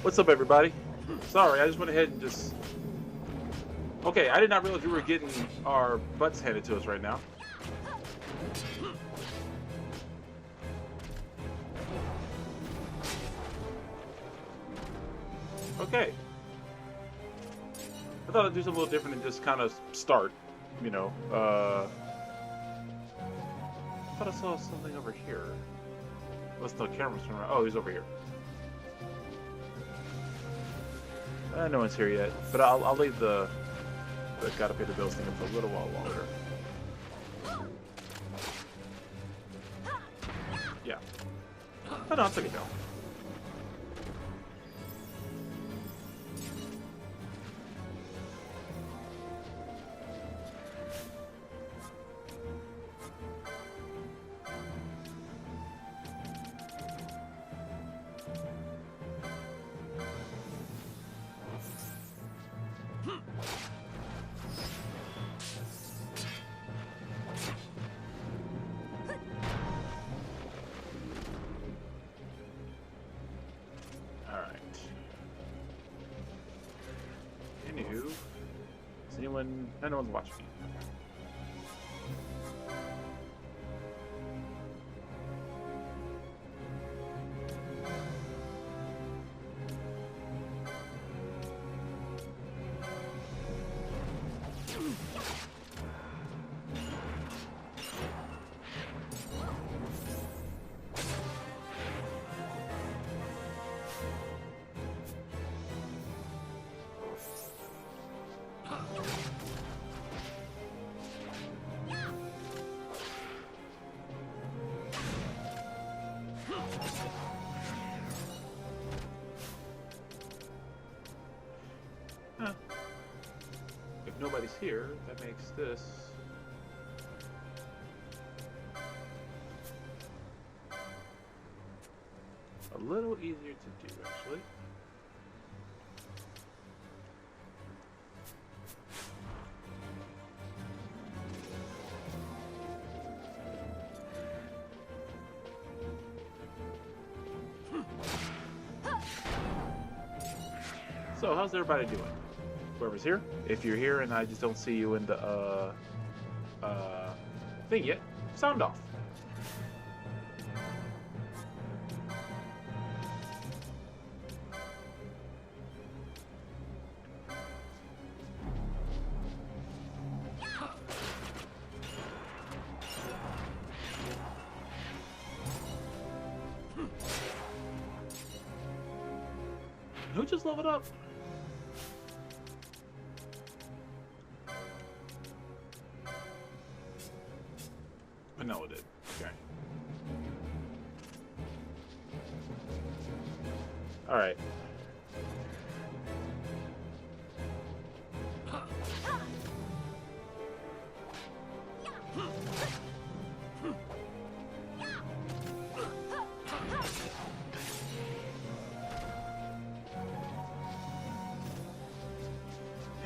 What's up, everybody? Sorry, I just went ahead and just... Okay, I did not realize we were getting our butts handed to us right now. Okay. I thought I'd do something a little different and just kind of start, you know. I thought I saw something over here. What's the camera's turning around? Oh, he's over here. No one's here yet, but I'll leave the gotta pay the bills thing for a little while longer. Yeah. Oh no, I'll take it down. Anywho, is anyone? No one's watching me. If nobody's here, that makes this a little easier to do, actually. So, how's everybody doing? Whoever's here, if you're here and I just don't see you in the thing yet, sound off. Who just leveled up? No, it did. Okay. All right.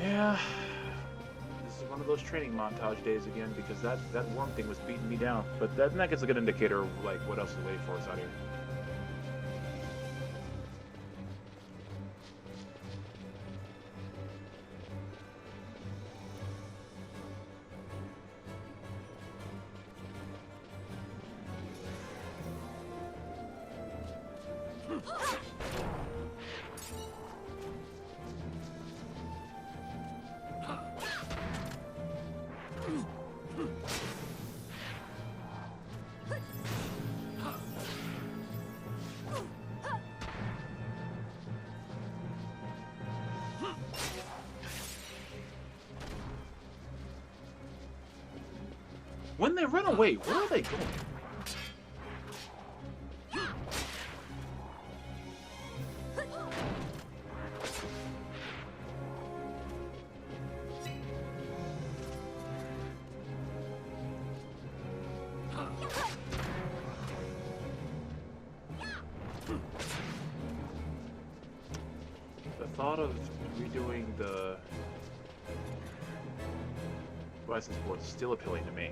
Yeah. This is one of those training montage days again because that worm thing was beating me down. But that gets a good indicator of like what else is waiting for us out here. When they run away, where are they going? The thought of redoing the license board is still appealing to me.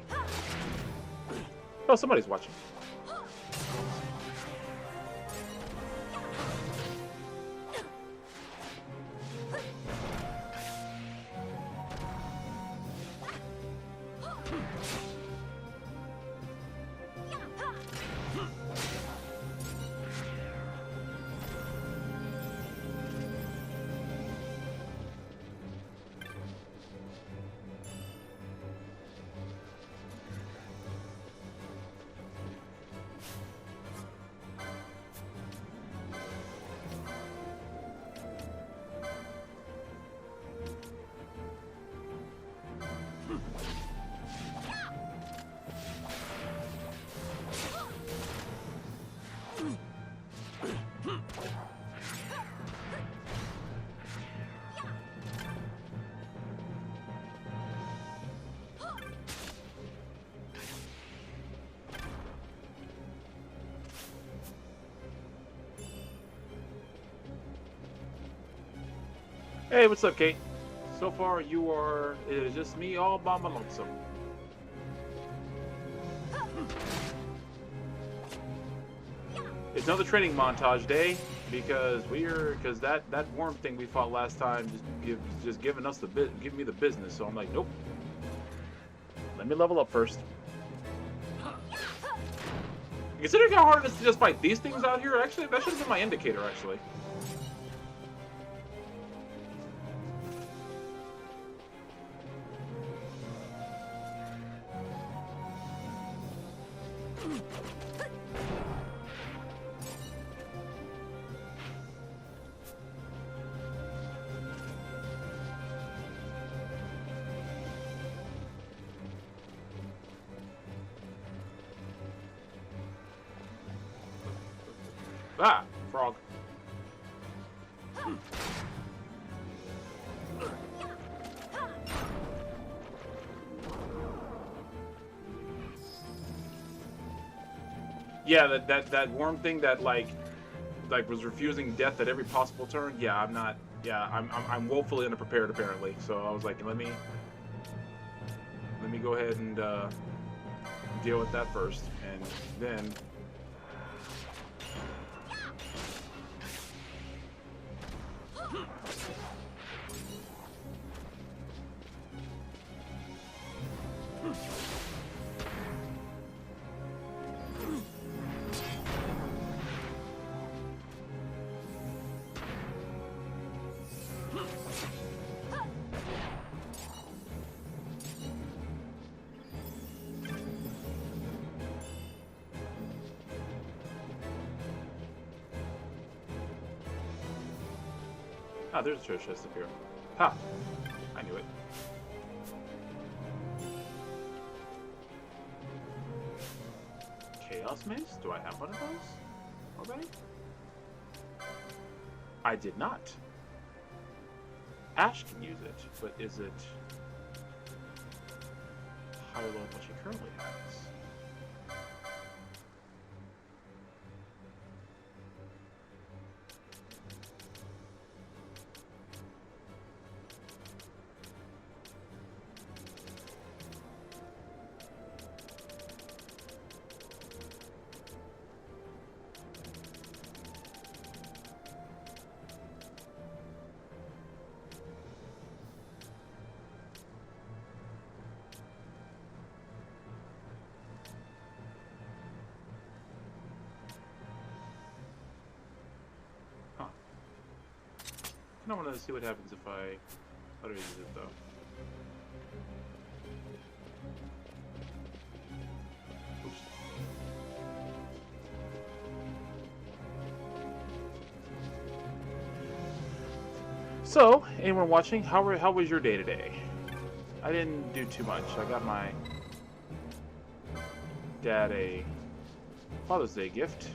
Oh, somebody's watching. Hey, what's up, Kate? So far, it is just me all by my lonesome. It's another training montage day because that worm thing we fought last time just giving me the business. So I'm like, nope. Let me level up first. Considering how hard it is to just fight these things out here, actually, that should have been my indicator, actually. Ah, frog. Yeah, that worm thing that like was refusing death at every possible turn. Yeah, I'm not. Yeah, I'm woefully unprepared apparently. So I was like, let me go ahead and deal with that first, and then. Ah, there's a treasure chest up here. Ha! I knew it. Chaos Mace? Do I have one of those already? I did not. Ash can use it, but is it higher level than what she currently has? I want to see what happens if I let her use it, though. Oops. So, anyone watching, how was your day today? I didn't do too much. I got my dad a Father's Day gift.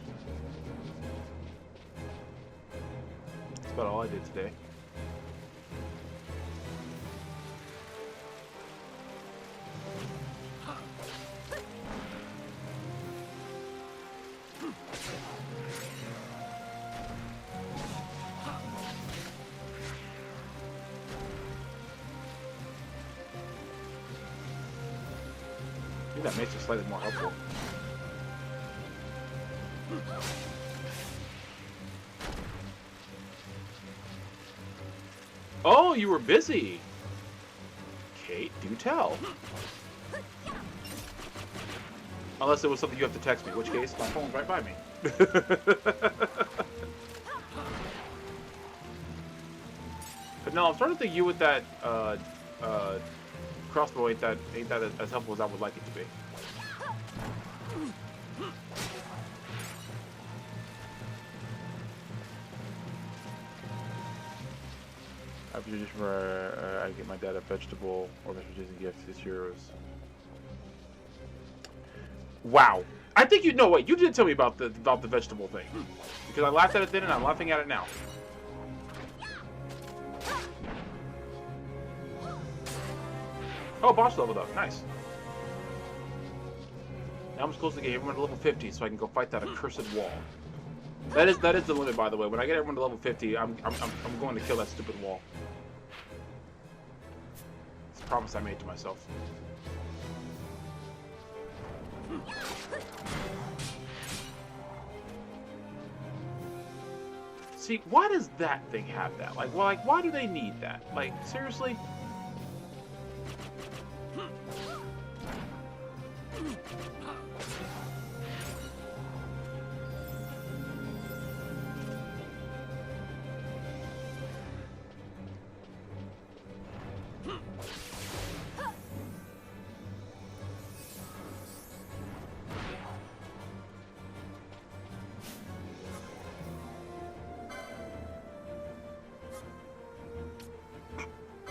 That's about all I did today. That makes it slightly more helpful. Oh, you were busy. Kate, do tell. Unless it was something you have to text me, in which case my phone's right by me. But no, I'm starting to think you with that crossbow ain't that as helpful as I would like it to be. After just I get my dad a vegetable or vegetable gift, €6. Wow. I think you know what you did tell me about the vegetable thing, because I laughed at it then and I'm laughing at it now. Oh, boss leveled up. Nice. Now I'm supposed to get everyone to level 50 so I can go fight that accursed wall. That is the limit, by the way. When I get everyone to level 50, I'm going to kill that stupid wall. Promise I made to myself. See, why does that thing have that? Like, well, like, why do they need that? Like, seriously?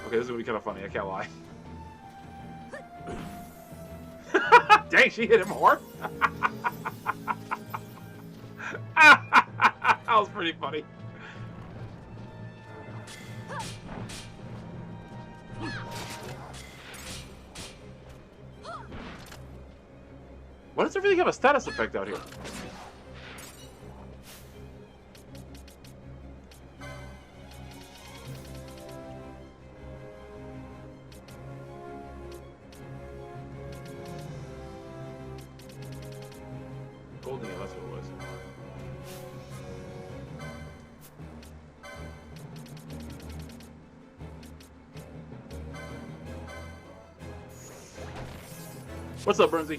Okay, this is gonna be kind of funny, I can't lie. Dang, she hit him hard. That was pretty funny. Why does everything have a status effect out here? Golden, yeah, that's what it was. What's up, Burnsy?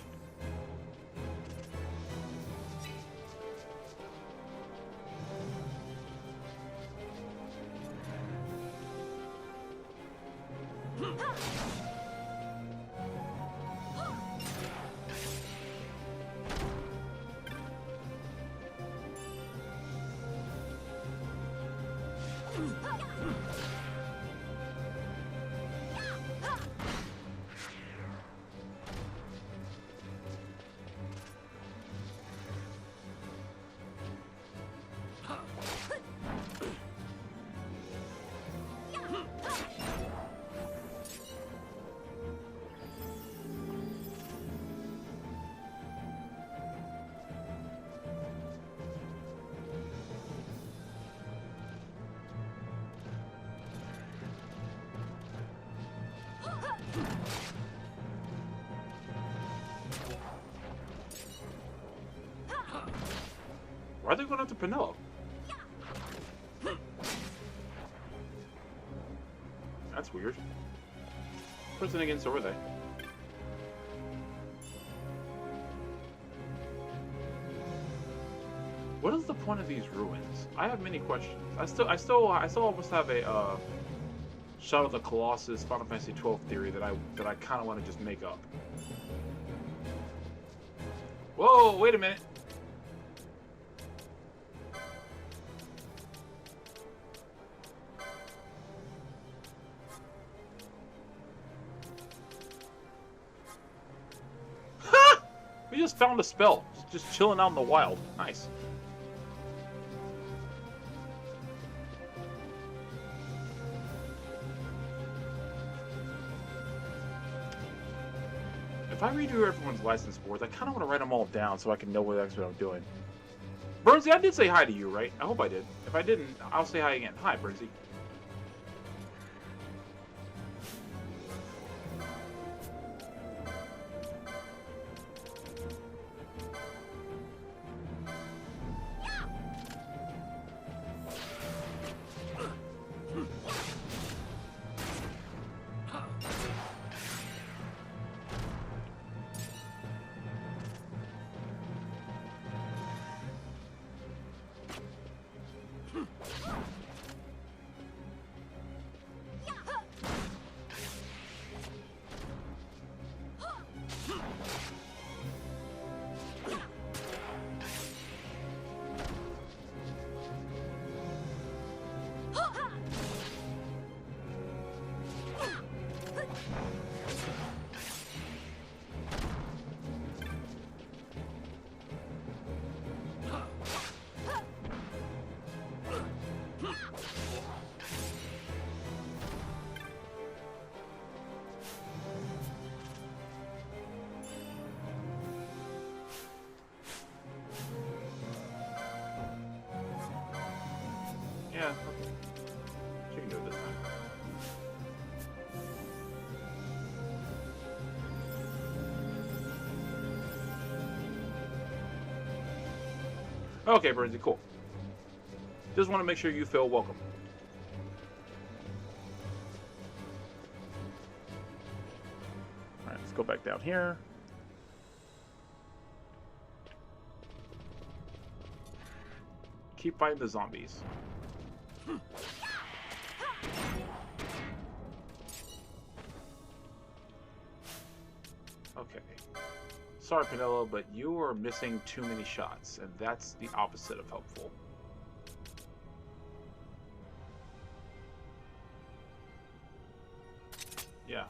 Why are they going after Penelope? That's weird. Person against over there. What is the point of these ruins? I have many questions. I still almost have a Shadow of the Colossus Final Fantasy 12 theory that I kind of want to just make up. Whoa! Wait a minute. We just found a spell. Just chilling out in the wild. Nice. If I redo everyone's license boards, I kind of want to write them all down so I can know what I'm doing. Burnsy, I did say hi to you, right? I hope I did. If I didn't, I'll say hi again. Hi, Burnsy. Okay, Bernsey, cool. Just want to make sure you feel welcome. Alright, let's go back down here. Keep fighting the zombies. Okay. Sorry, Pinello, but you are missing too many shots, and that's the opposite of helpful. Yeah.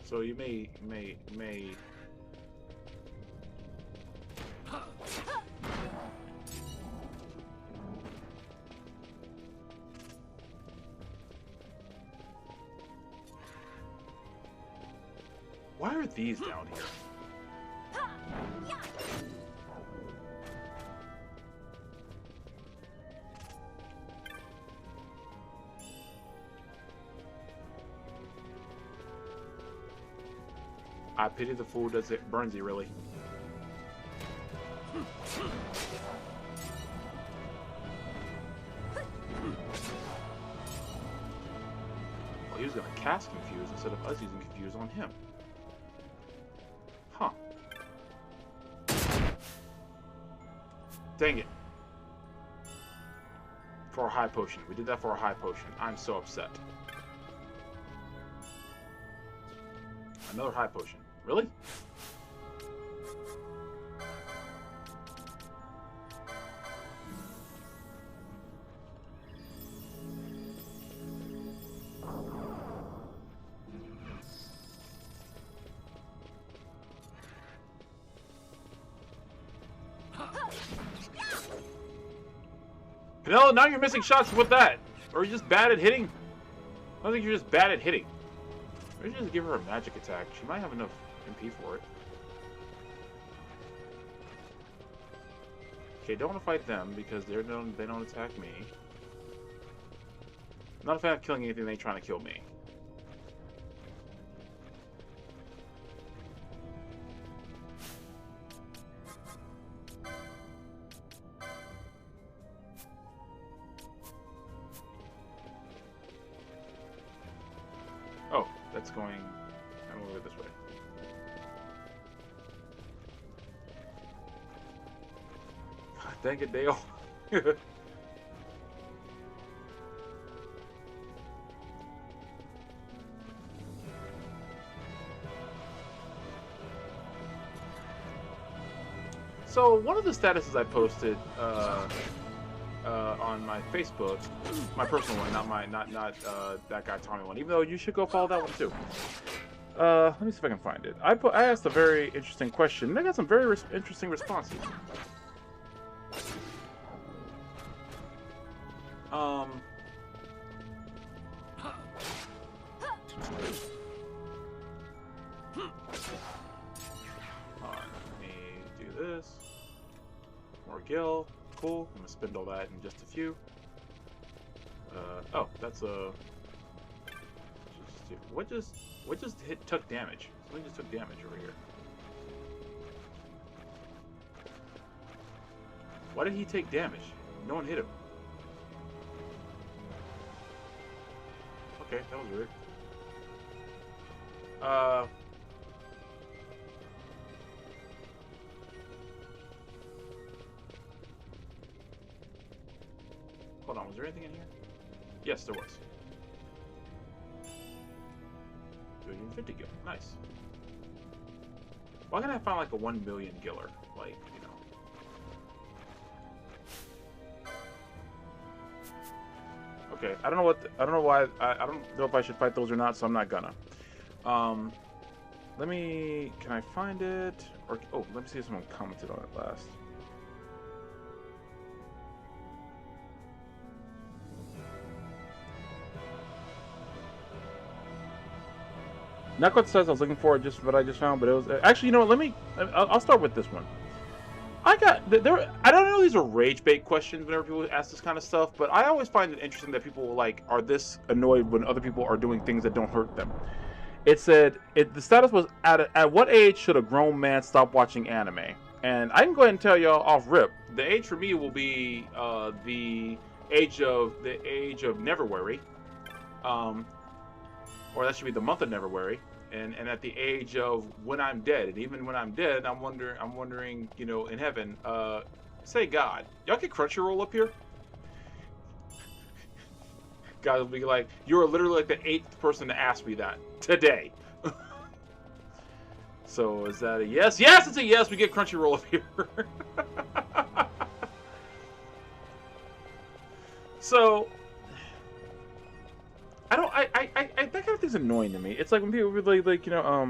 So you may Why are these down here? I pity the fool does it Bernsey, really. Well, he was gonna cast Confuse instead of us using Confuse on him. Huh. Dang it. For a high potion. We did that for a high potion. I'm so upset. Another high potion. Really? Pinello, now you're missing shots with that. Or you're just bad at hitting. I don't think you're just bad at hitting. Maybe just give her a magic attack. She might have enough MP for it. Okay, don't want to fight them because they don't attack me. I'm not a fan of killing anything they trying to kill me. Oh, that's going. I'm over this way. God dang it, Dale. So one of the statuses I posted on my Facebook, my personal one, not that guy Tommy one. Even though you should go follow that one too. Let me see if I can find it. I asked a very interesting question, and I got some very interesting responses. Let me do this. More gil. Cool. I'm gonna spend all that in just a few. Oh, that's a. What just took damage? Something just took damage over here. Why did he take damage? No one hit him. Okay, that was weird. Hold on, was there anything in here? Yes, there was. 250 gil. Nice. Why can't I find like a 1 million giller? Like, you know. Okay, I don't know what. I don't know why. I don't know if I should fight those or not, so I'm not gonna. Let me. Can I find it? Or oh, let me see if someone commented on it last. Not what it says I was looking for, just what I just found, but it was actually, you know what? Let me. I'll start with this one. I got there. I don't know. These are rage bait questions whenever people ask this kind of stuff, but I always find it interesting that people like are this annoyed when other people are doing things that don't hurt them. It said the status was at what age should a grown man stop watching anime? And I can go ahead and tell y'all off rip. The age for me will be the age of never worry, or that should be the month of never worry. And at the age of when I'm dead, and even when I'm dead, I'm wondering, you know, in heaven, say God, y'all get Crunchyroll up here? God will be like, you're literally like the 8th person to ask me that today. So is that a yes? Yes, it's a yes. We get Crunchyroll up here. So I don't. That kind of thing's annoying to me. It's like when people really like, you know, I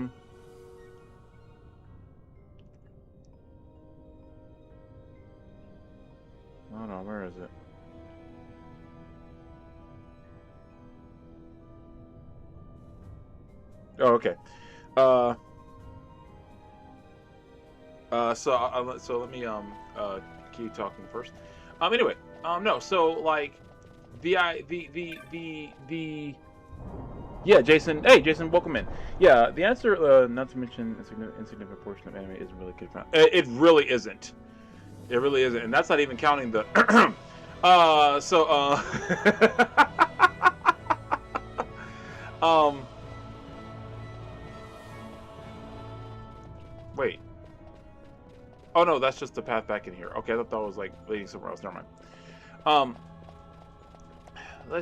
don't know, where is it? Oh, okay. So let me keep talking first. Anyway, no. So like the yeah, Jason. Hey, Jason, welcome in. Yeah, the answer, not to mention a insignificant portion of anime isn't really good. It really isn't. It really isn't, and that's not even counting the. Wait. Oh no, that's just the path back in here. Okay, I thought that was like leading somewhere else. Never mind.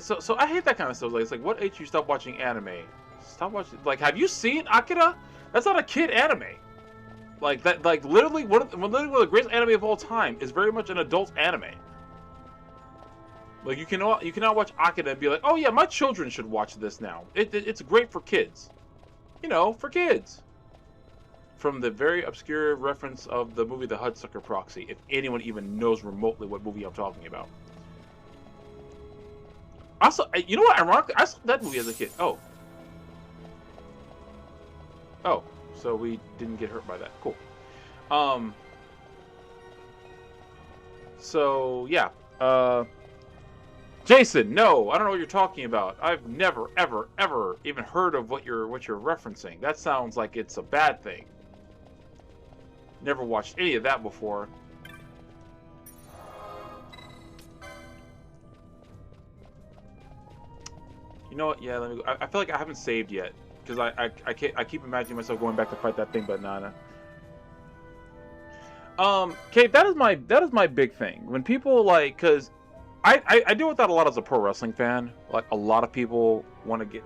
So I hate that kind of stuff. Like, it's like, what age you stop watching anime? Stop watching. Like, have you seen Akira? That's not a kid anime. Like that. Like literally one of the greatest anime of all time is very much an adult anime. Like you cannot watch Akira and be like, oh yeah, my children should watch this now. It's great for kids. You know, for kids. From the very obscure reference of the movie The Hudsucker Proxy, if anyone even knows remotely what movie I'm talking about. Also, you know what? Ironically, I saw that movie as a kid. Oh. Oh, so we didn't get hurt by that. Cool. So yeah. Jason, no, I don't know what you're talking about. I've never, ever, ever even heard of what you're referencing. That sounds like it's a bad thing. Never watched any of that before. You know what? Yeah, let me go. I feel like I haven't saved yet because I keep imagining myself going back to fight that thing, but nah. Kate, that is my big thing. When people like, cause I deal with that a lot as a pro wrestling fan. Like a lot of people want to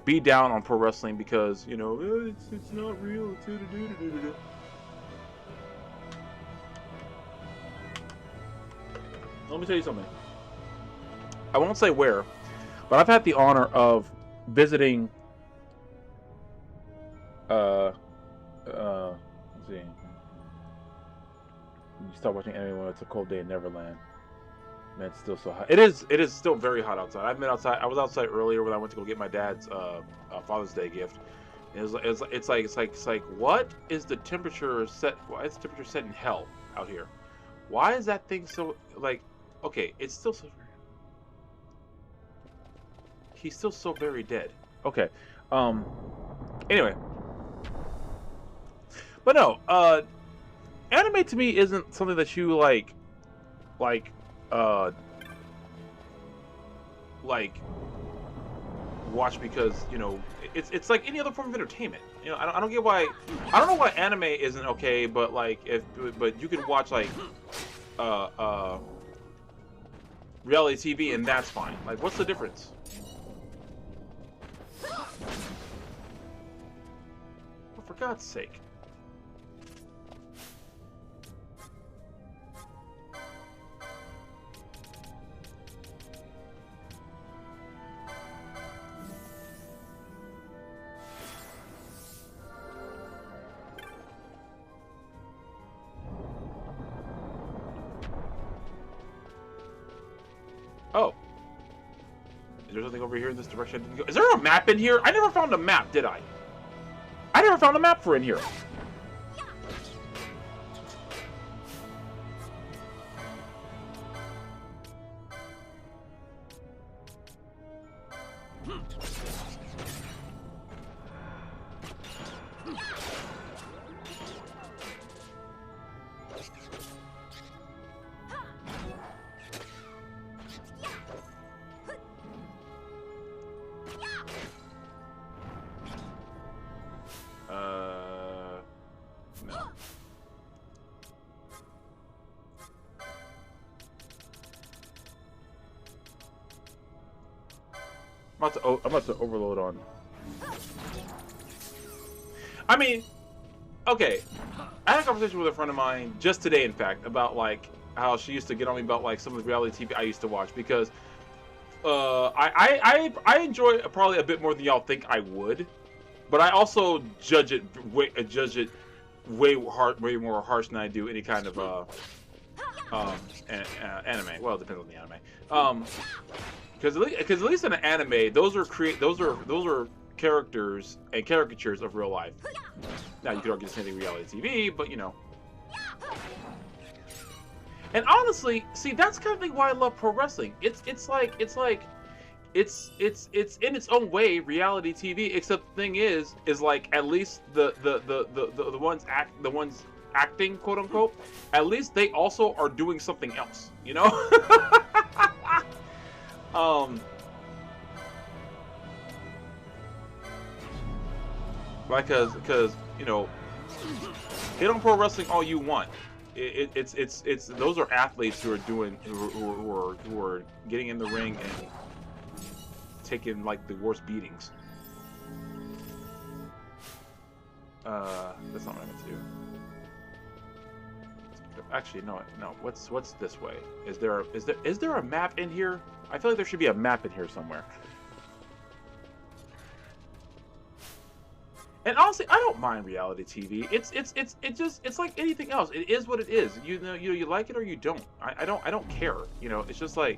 be down on pro wrestling because, you know, it's not real. Let me tell you something. I won't say where, but I've had the honor of visiting. Let's see. You start watching anime when it's a cold day in Neverland. Man, it's still so hot. It is still very hot outside. I've been outside. I was outside earlier when I went to go get my dad's Father's Day gift. It's like what is the temperature set? Why is the temperature set in hell out here? Why is that thing so like? Okay, it's still so. He's still so very dead. Okay. Anyway. But no. Anime to me isn't something that you like watch because, you know, it's like any other form of entertainment. You know, I don't get why. I don't know why anime isn't okay, but like but you can watch like reality TV and that's fine. Like, what's the difference? Oh, for God's sake. Oh. Is there something over here in this direction I didn't go? Is there a map in here? I never found a map, did I? I never found a map for in here. No. I'm about to overload on. I mean, okay. I had a conversation with a friend of mine just today, in fact, about like how she used to get on me about like some of the reality TV I used to watch because I enjoy it probably a bit more than y'all think I would, but I also judge it way more harsh than I do any kind of anime. Well, it depends on the anime. Because at least in an anime, those are characters and caricatures of real life. Now you could argue the same thing reality TV, but you know. And honestly, see, that's kind of like why I love pro wrestling. It's in its own way reality TV. Except the thing is like at least the ones acting, quote unquote, at least they also are doing something else, you know. Like, cause you know, hit on pro wrestling all you want. It's those are athletes who are getting in the ring and taking like the worst beatings. That's not what I meant to do. Actually, no. What's this way? Is there a map in here? I feel like there should be a map in here somewhere. And honestly, I don't mind reality TV. It's like anything else. It is what it is. You know, you like it or you don't. I don't care. You know, it's just like.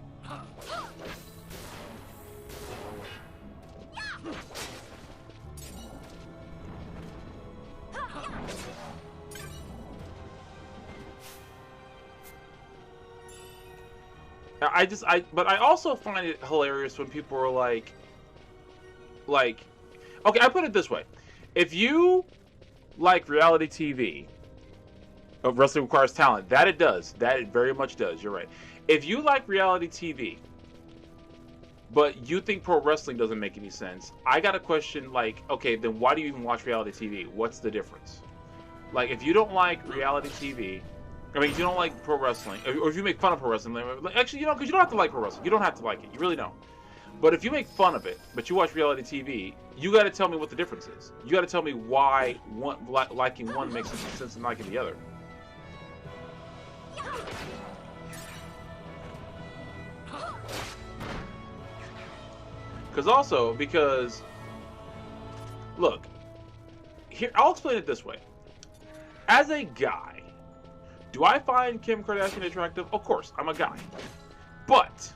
But I also find it hilarious when people are like, okay, I put it this way. If you like reality TV, wrestling requires talent. That it does. That it very much does. You're right. If you like reality TV, but you think pro wrestling doesn't make any sense, I got a question like, okay, then why do you even watch reality TV? What's the difference? Like, if you don't like reality TV, I mean, if you don't like pro wrestling, or if you make fun of pro wrestling, actually, you know, because you don't have to like pro wrestling. You don't have to like it. You really don't. But if you make fun of it, but you watch reality TV, you got to tell me what the difference is. You got to tell me why liking one makes sense than liking the other. Because look, here, I'll explain it this way. As a guy, do I find Kim Kardashian attractive? Of course, I'm a guy. But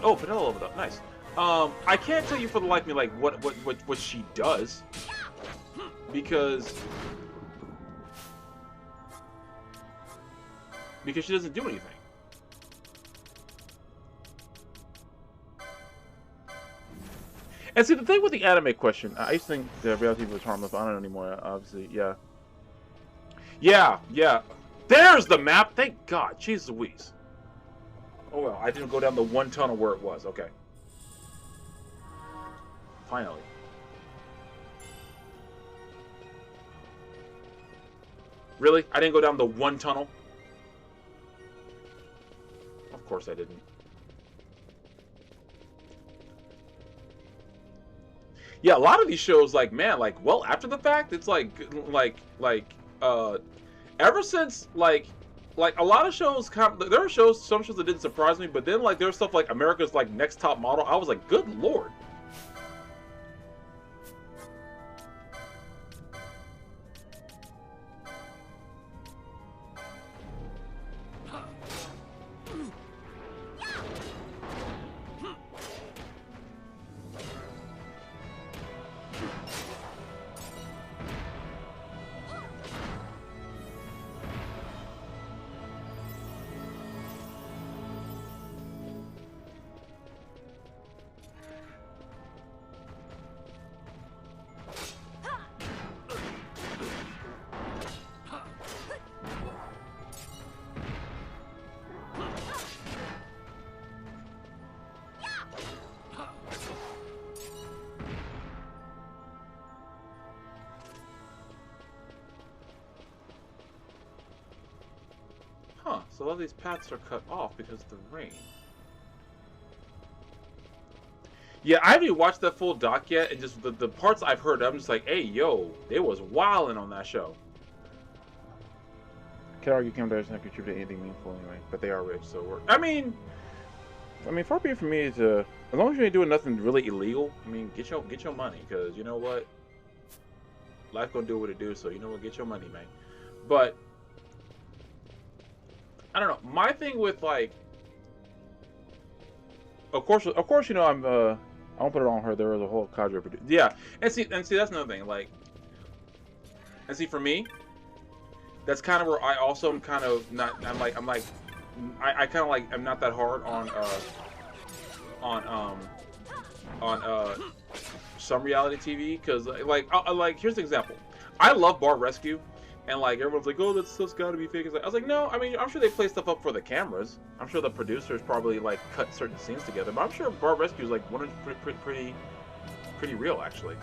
oh, vanilla leveled up, nice. I can't tell you for the life of me like what she does, because she doesn't do anything. And see, the thing with the anime question, I used to think the reality TV was harmless, but I don't know anymore, obviously, yeah. Yeah. There's the map! Thank God, jeez Louise. Oh well, I didn't go down the one tunnel where it was, okay. Finally. Really? I didn't go down the one tunnel? Of course I didn't. Yeah, a lot of these shows, like, man, like, well, after the fact, it's like, ever since, like, a lot of shows, there are some shows that didn't surprise me, but then, like, there's stuff like America's, like, Next Top Model, I was like, good lord. So a lot of these paths are cut off because of the rain. Yeah, I haven't even watched that full doc yet, and just the parts I've heard, I'm just like, hey, yo, they was wilding on that show. Can't argue Kim doesn't have contributed anything meaningful anyway, but they are rich, so we're. I mean, far be it from me to, as long as you ain't doing nothing really illegal. I mean, get your money, because you know what, life gonna do what it do. So you know what, get your money, man. But I don't know. My thing with like, of course, you know, I won't put it on her. There was a whole cadre. Yeah, and see, that's another thing. Like, and see, for me, that's kind of where I also am kind of not. I kind of like I'm not that hard on some reality TV, because like here's an example. I love Bar Rescue, and like everyone's like, oh, that's got to be fake. I was like, no, I mean, I'm sure they play stuff up for the cameras. I'm sure the producers probably like cut certain scenes together, but I'm sure Bar Rescue is like pretty real, actually.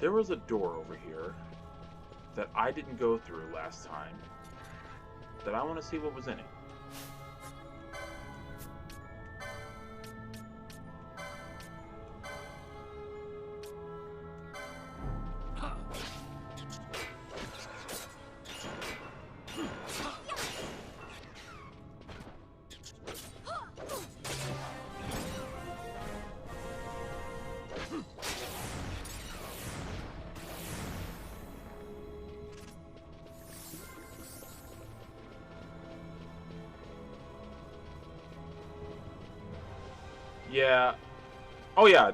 There was a door over here that I didn't go through last time, that I want to see what was in it. Yeah. Oh yeah.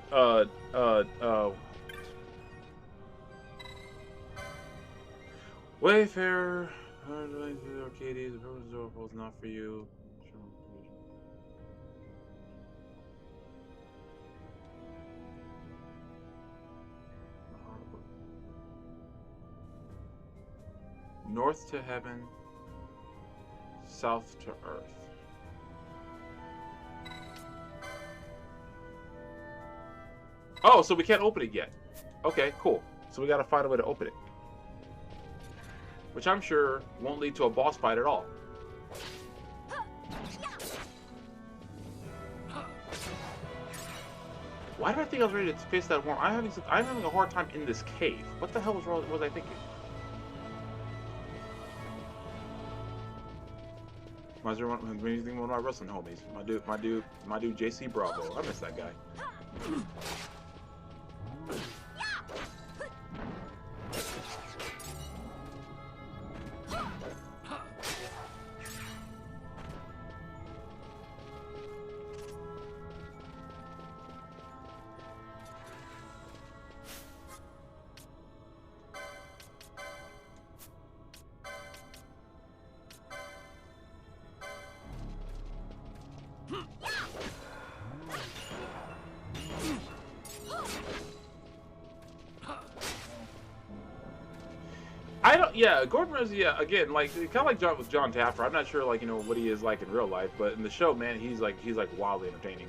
Wayfarer. Arcades. The purpose of was not for you. North to heaven, south to earth. Oh, so we can't open it yet. Okay, cool. So we gotta find a way to open it. Which I'm sure won't lead to a boss fight at all. Why did I think I was ready to face that worm? I'm having a hard time in this cave. What the hell was I thinking? Reminds me of one of my wrestling homies. My dude JC Bravo. I miss that guy. Yeah, Gordon Ramsay, yeah, again, like, kind of like John Taffer. I'm not sure, like, you know, what he is like in real life, but in the show, man, he's like wildly entertaining.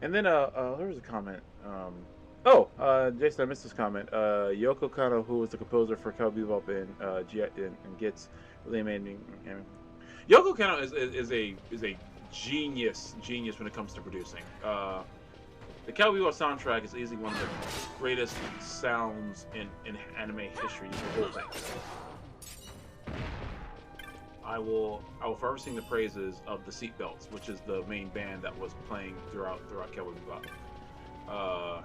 And then, there was a comment. Jason, I missed this comment. Yoko Kanno, who was the composer for Cowboy Bebop and GEEKS, really amazing. Yoko Kanno is a genius when it comes to producing. The Cowboy Bebop soundtrack is easily one of the greatest sounds in anime history. The whole thing. I will forever sing the praises of the Seatbelts, which is the main band that was playing throughout Cowboy Bebop.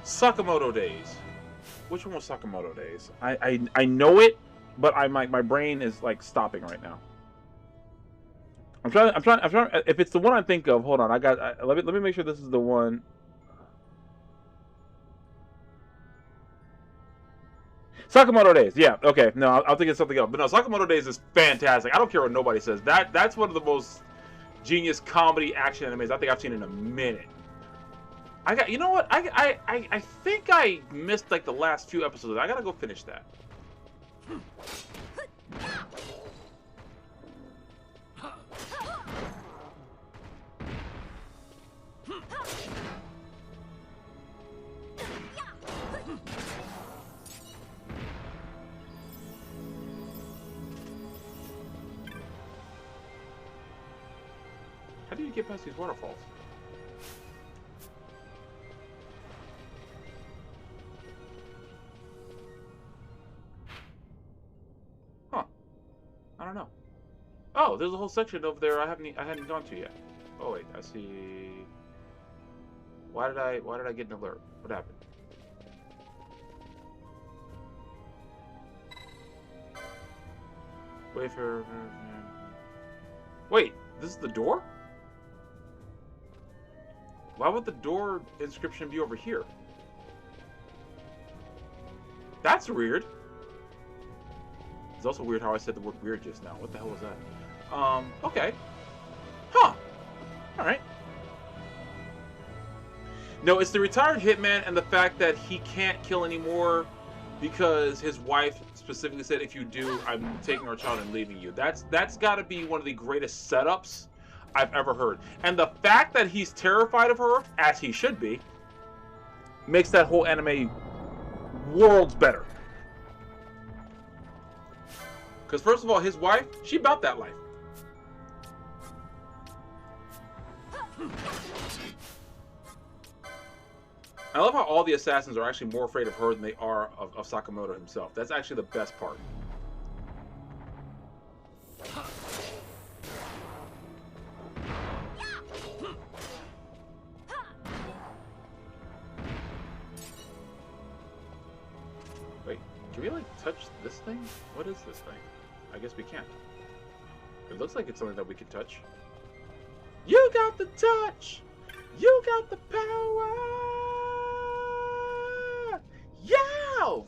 Sakamoto Days. Which one was Sakamoto Days? I know it, but my brain is like stopping right now. I'm trying. If it's the one I think of, hold on. Let me make sure this is the one. Sakamoto Days. Yeah. Okay. No, I'll think of something else. But no, Sakamoto Days is fantastic. I don't care what nobody says. That's one of the most genius comedy action animes I think I've seen in a minute. I got. You know what? I think I missed like the last few episodes. I gotta go finish that. How do you get past these waterfalls? Huh. I don't know. Oh, there's a whole section over there I hadn't gone to yet. Oh wait, I see. Why did I get an alert? What happened? Wait for. Wait, this is the door? Why would the door inscription be over here? That's weird. It's also weird how I said the word weird just now. What the hell was that? Okay. Huh. Alright. No, it's the retired hitman and the fact that he can't kill anymore because his wife specifically said, if you do, I'm taking our child and leaving you. That's got to be one of the greatest setups I've ever heard. And the fact that he's terrified of her, as he should be, makes that whole anime worlds better. Because first of all, his wife, she about that life. I love how all the assassins are actually more afraid of her than they are of Sakamoto himself. That's actually the best part. Wait, can we like touch this thing? What is this thing? I guess we can't. It looks like it's something that we can touch. You got the touch! You got the power! Yow!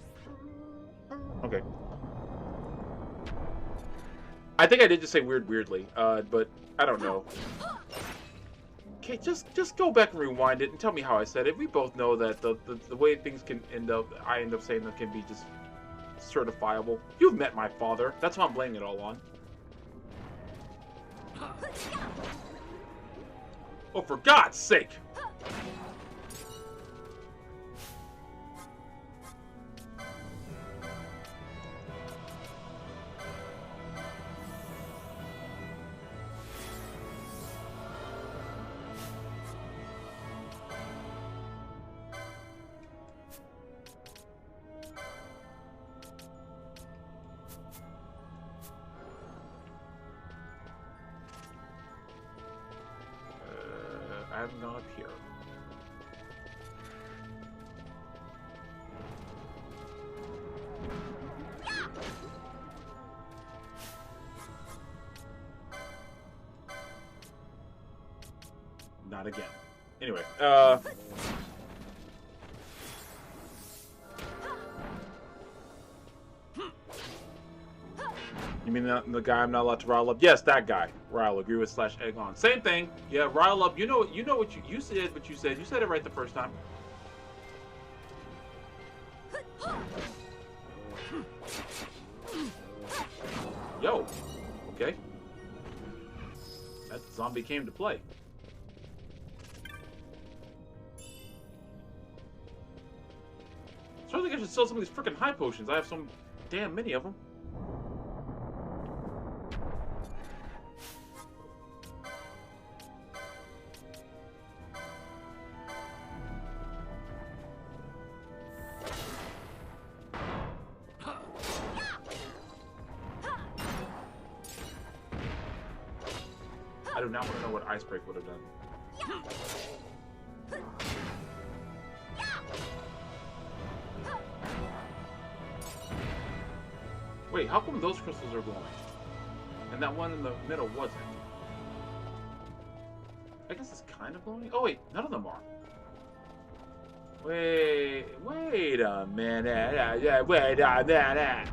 Okay. I think I did just say weirdly, but I don't know. Okay, just go back and rewind it and tell me how I said it. We both know that the way things can end up, I end up saying that can be just certifiable. You've met my father. That's what I'm blaming it all on. Oh, for God's sake! I haven't gone up here. Not again. Anyway, you mean the guy I'm not allowed to rile up? Yes, that guy. Rile, agree with / egg on. Same thing. Yeah, rile up. You know what you said. What you said. You said it right the first time. Yo. Okay. That zombie came to play. So I think I should sell some of these freaking high potions. I have so damn many of them. I do not want to know what Ice Break would have done. Wait, how come those crystals are glowing? And that one in the middle wasn't? I guess it's kind of glowing. Oh wait, none of them are. Wait a minute. Wait a minute.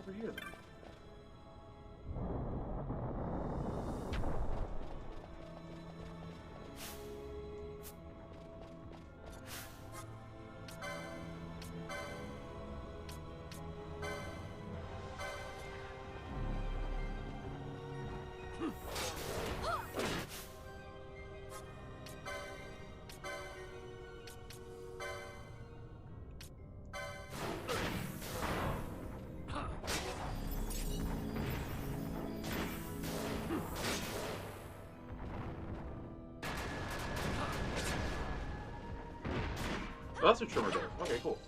over here then? Oh, that's a trimmer door. Okay, cool.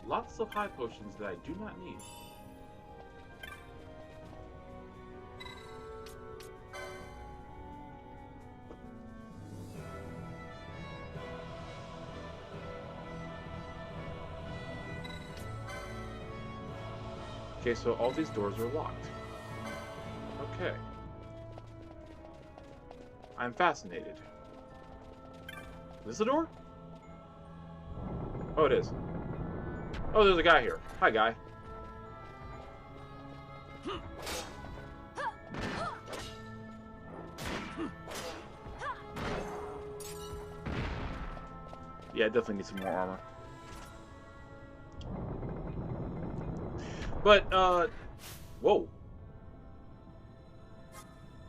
Lots of high potions that I do not need. Okay, so all these doors are locked. Okay. I'm fascinated. Is this a door? Oh, it is. Oh, there's a guy here. Hi, guy. Yeah, I definitely need some more armor. But, whoa.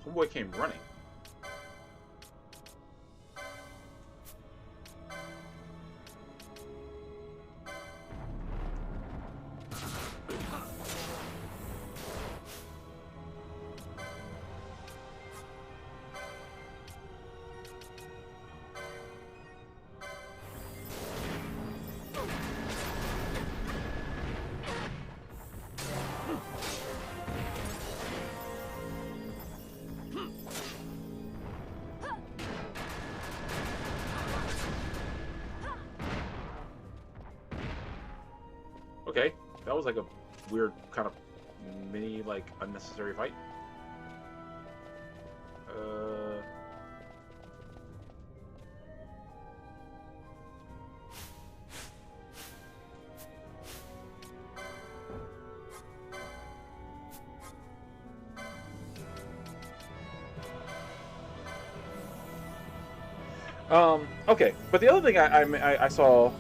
Homeboy came running. Okay, that was like a weird kind of mini, like, unnecessary fight. Okay, but the other thing I saw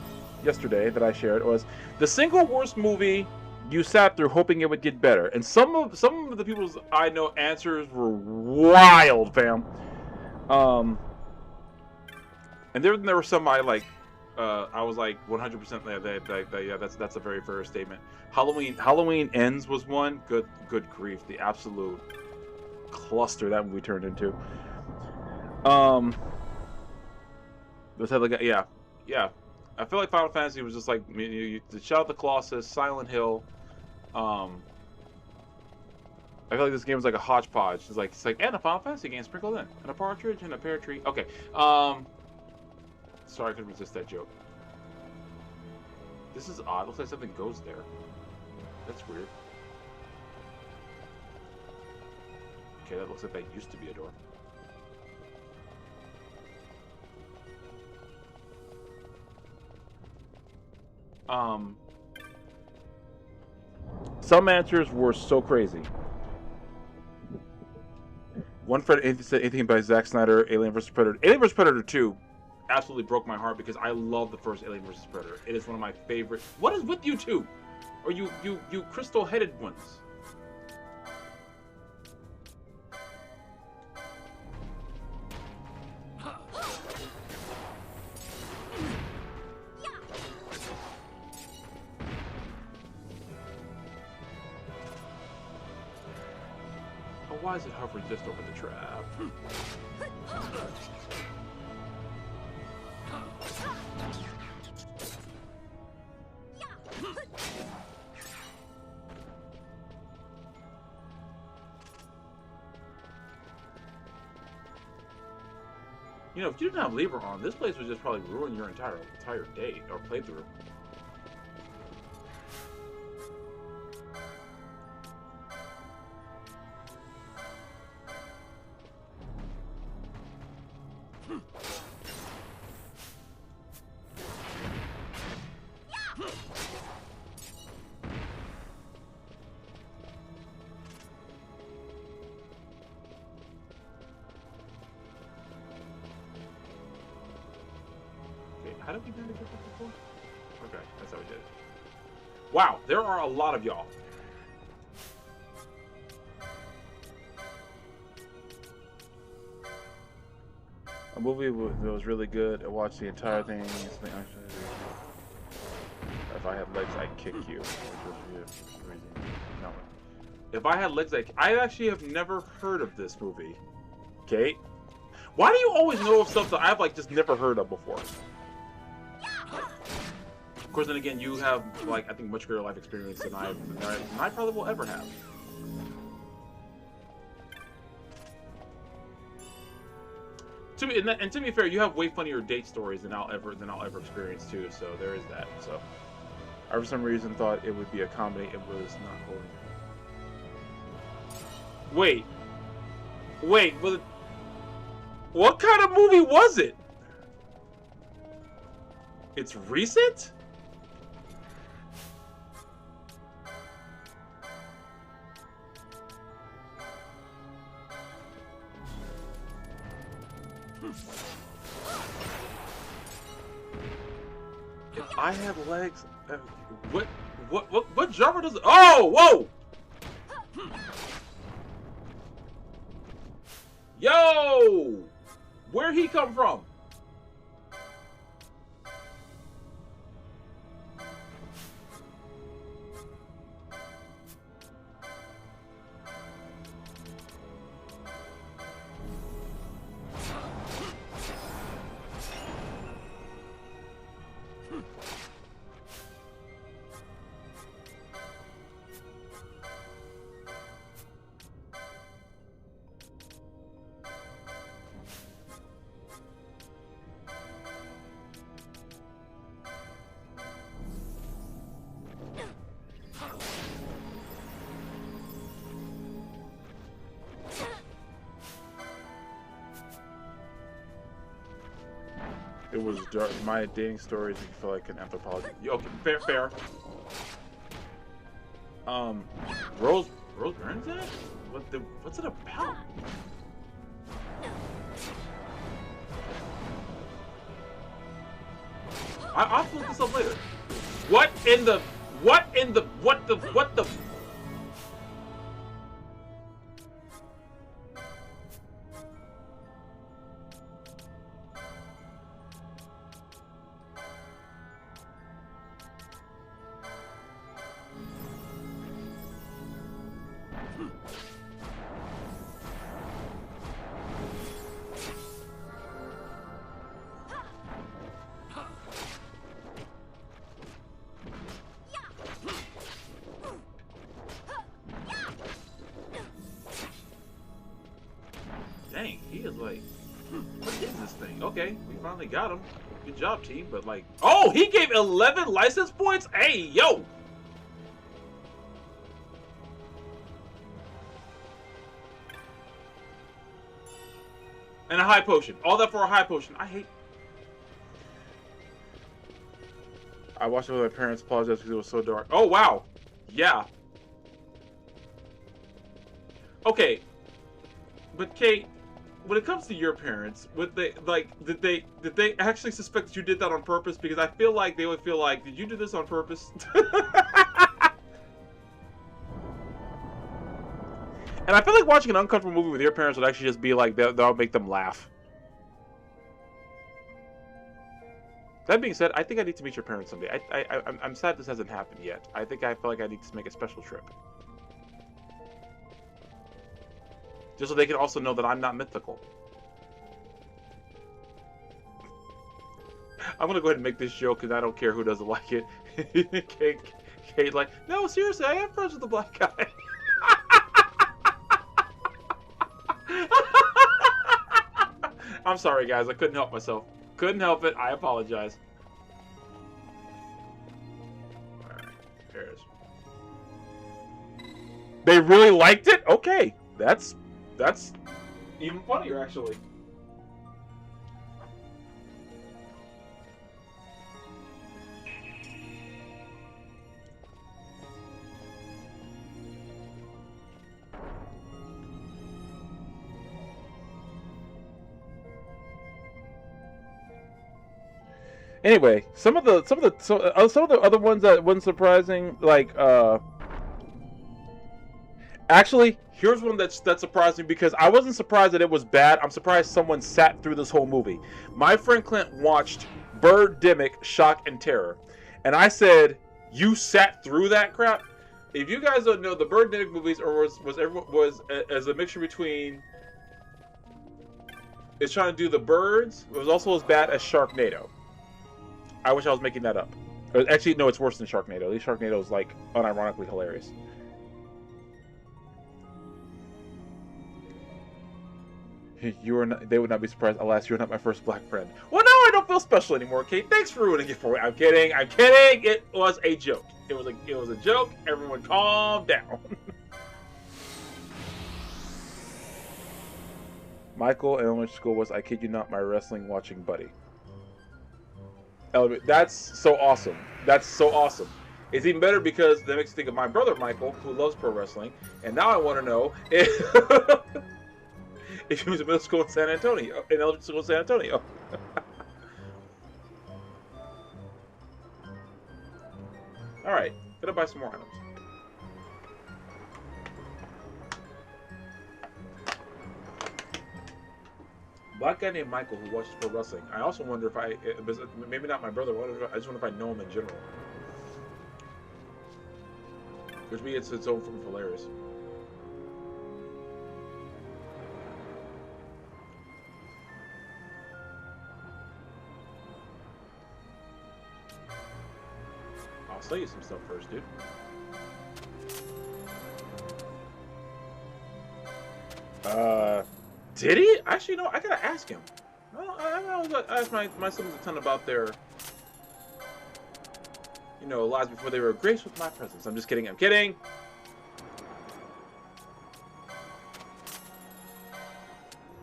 yesterday that I shared was the single worst movie you sat through hoping it would get better, and some of the people's I know answers were wild, fam. And there were some I like. I was like 100%. Yeah, that's a very fair statement. Halloween Ends was one. Good grief, the absolute cluster that movie turned into. Yeah. I feel like Final Fantasy was just like the Shadow of the Colossus, Silent Hill. I feel like this game was like a hodgepodge. It's like and a Final Fantasy game sprinkled in, and a partridge and a pear tree. Okay. Sorry, I couldn't resist that joke. This is odd. Looks like something goes there. That's weird. Okay, that looks like that used to be a door. Some answers were so crazy. One friend said anything by Zack Snyder, Alien vs. Predator. Alien vs. Predator 2 absolutely broke my heart because I love the first Alien vs. Predator. It is one of my favorite. What is with you two? Or you crystal-headed ones? Why is it hovering just over the trap? You know, if you didn't have Libra on, this place would just probably ruin your entire day or playthrough. we done it before? Okay, that's how we did it. Wow, there are a lot of y'all. A movie that was really good. I watched the entire thing. If I had legs, I'd kick you. No. If I had legs, I actually have never heard of this movie. Kate, why do you always know of stuff that I've like just never heard of before? Of course, then again, you have like I think much greater life experience than I probably will ever have. To be fair, you have way funnier date stories than I'll ever experience too. So there is that. So I for some reason thought it would be a comedy. It was not holding. Wait, what kind of movie was it? It's recent? If I had legs, what genre does? Oh, whoa! Yo, where'd he come from? It was dark. My dating stories make you feel like an anthropologist. Okay, fair. Rose Byrne's in it? What's it about? I'll look this up later. What the? Dang, he is like, what is this thing? Okay, we finally got him. Good job, team. But like, oh, he gave 11 license points? Hey, yo! And a high potion. All that for a high potion. I watched it with my parents, apologize because it was so dark. Oh, wow. Yeah. Okay. But Kate, when it comes to your parents, did they actually suspect that you did that on purpose? Because I feel like they would feel like, did you do this on purpose? And I feel like watching an uncomfortable movie with your parents would actually just be like, that'll make them laugh. That being said, I think I need to meet your parents someday. I'm sad this hasn't happened yet. I feel like I need to make a special trip. Just so they can also know that I'm not mythical. I'm gonna go ahead and make this joke because I don't care who doesn't like it. Kate, like, no, seriously, I am friends with the black guy. I'm sorry, guys. I couldn't help myself. Couldn't help it. I apologize. Alright, there it is. They really liked it? Okay. That's even funnier, actually. Anyway, some of the other ones that wasn't surprising, like actually, here's one that surprised me because I wasn't surprised that it was bad. I'm surprised someone sat through this whole movie. My friend Clint watched Birdemic, Shock and Terror, and I said, "You sat through that crap." If you guys don't know, the Birdemic movies was as a mixture between. It's trying to do the birds. It was also as bad as Sharknado. I wish I was making that up. Actually, no, it's worse than Sharknado. At least Sharknado is like unironically hilarious. You are not. They would not be surprised. Alas, you're not my first black friend. Well, no, I don't feel special anymore, Kate. Thanks for ruining it for me. I'm kidding. I'm kidding. It was a joke. It was a joke. Everyone, calm down. Michael in elementary school was, I kid you not, my wrestling watching buddy. That's so awesome. That's so awesome. It's even better because that makes me think of my brother Michael, who loves pro wrestling, and now I want to know if he was in middle school in San Antonio, in elementary school in San Antonio. All right, gonna buy some more items. Black guy named Michael who watches pro wrestling. I also wonder if maybe not my brother. I just wonder if I know him in general. Which means it's so freaking hilarious. I'll sell you some stuff first, dude. Did he? Actually, no, I gotta ask him. I asked my siblings a ton about their, lives before they were graced with my presence. I'm just kidding. I'm kidding.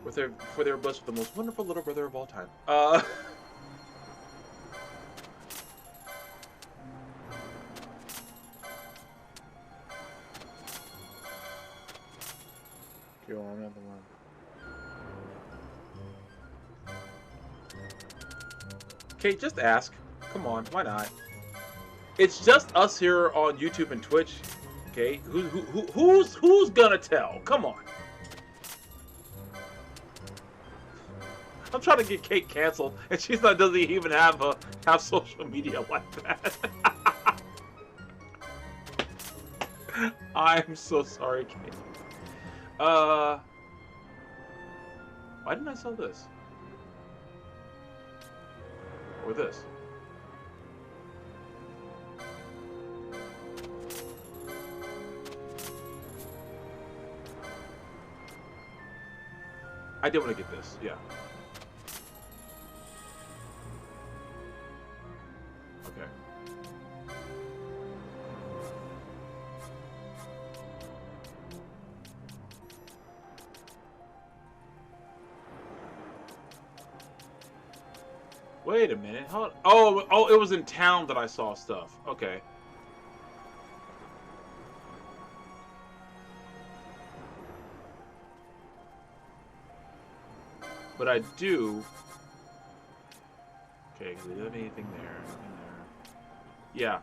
Before they were blessed with the most wonderful little brother of all time. Go on another one. Okay, just ask. Come on, why not? It's just us here on YouTube and Twitch. Okay, who's gonna tell? Come on. I'm trying to get Kate canceled, and she doesn't even have social media like that. I'm so sorry, Kate. Why didn't I sell this? Or this? I did want to get this, yeah. Okay. Wait a minute. Hold on. Oh, it was in town that I saw stuff. Okay. But I do. Okay, do you have anything there? Nothing there. Yeah.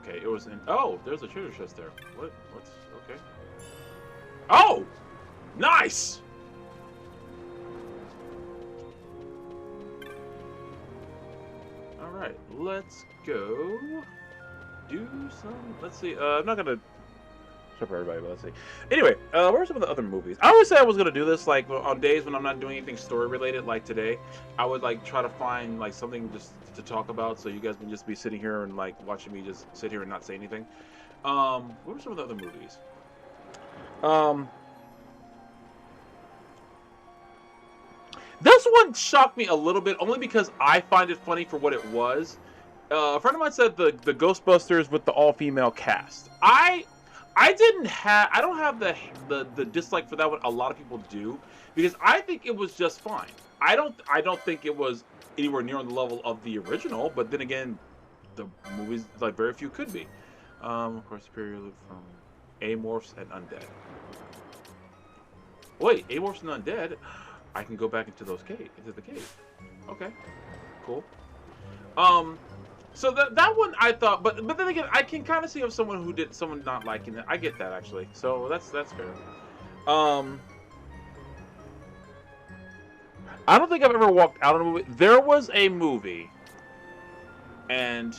Okay, it was in. Oh, there's a treasure chest there. What's okay? Oh, nice. All right, let's go do some. Let's see. I'm not gonna show for everybody, but let's see. Anyway, what are some of the other movies? I always say I was gonna do this like on days when I'm not doing anything story related, like today. I would like try to find like something just to talk about, so you guys can just be sitting here and like watching me just sit here and not say anything. What are some of the other movies? This one shocked me a little bit, only because I find it funny for what it was. A friend of mine said the Ghostbusters with the all-female cast. I don't have the dislike for that one. A lot of people do, because I think it was just fine. I don't think it was anywhere near on the level of the original, but then again, the movies, like, very few could be. Of course, superior look from Amorphs and Undead. Wait, Amorphs and Undead? I can go back into the cave. Okay, cool. So that one I thought, but then again, I can kind of see of someone not liking it. I get that, actually. So that's fair. I don't think I've ever walked out of a movie. There was a movie, and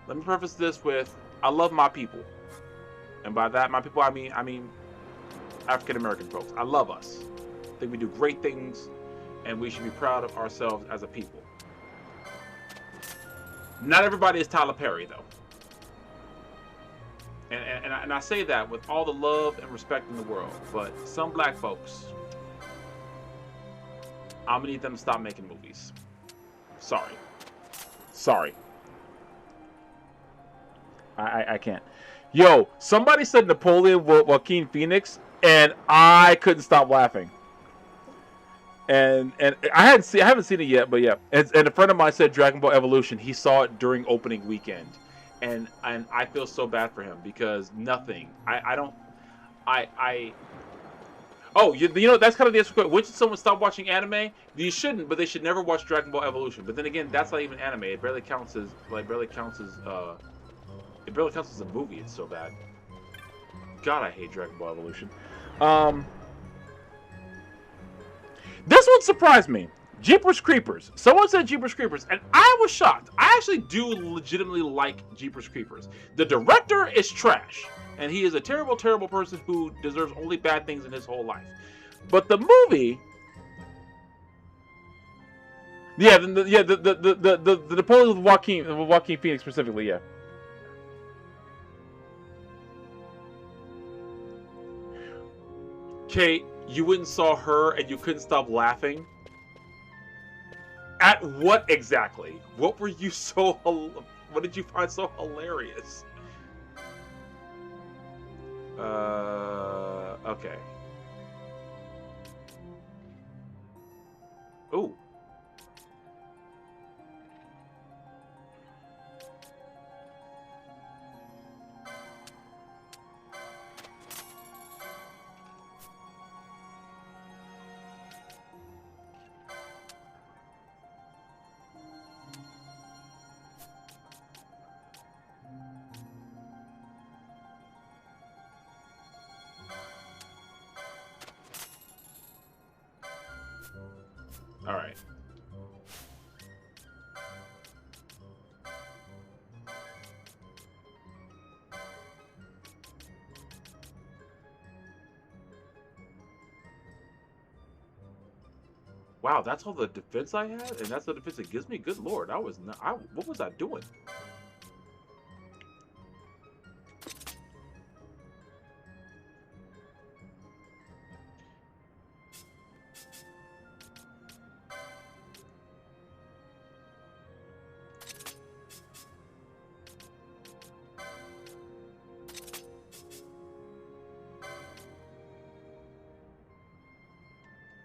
let me preface this with, I love my people. And by that, my people, I mean African American folks. I love us. I think we do great things, and we should be proud of ourselves as a people. Not everybody is Tyler Perry, though. And I say that with all the love and respect in the world. But some black folks, I'm gonna need them to stop making movies. Sorry. I can't. Yo, somebody said Napoleon with Joaquin Phoenix, and I couldn't stop laughing. And I haven't seen it yet, but yeah. And a friend of mine said Dragon Ball Evolution. He saw it during opening weekend, and I feel so bad for him, because nothing. Oh, you know, that's kind of the answer. When should someone stop watching anime? You shouldn't, but they should never watch Dragon Ball Evolution. But then again, that's not even anime. It barely counts as a movie. It's so bad. God, I hate Dragon Ball Evolution. This one surprised me. Jeepers Creepers. Someone said Jeepers Creepers, and I was shocked. I actually do legitimately like Jeepers Creepers. The director is trash, and he is a terrible, terrible person who deserves only bad things in his whole life. But the movie, the Napoleon with Joaquin Phoenix specifically, yeah. Kate, you went and saw her and you couldn't stop laughing? At what exactly? What were you what did you find so hilarious? Okay. Ooh. All right. Wow, that's all the defense I had, and that's the defense it gives me. Good lord, what was I doing?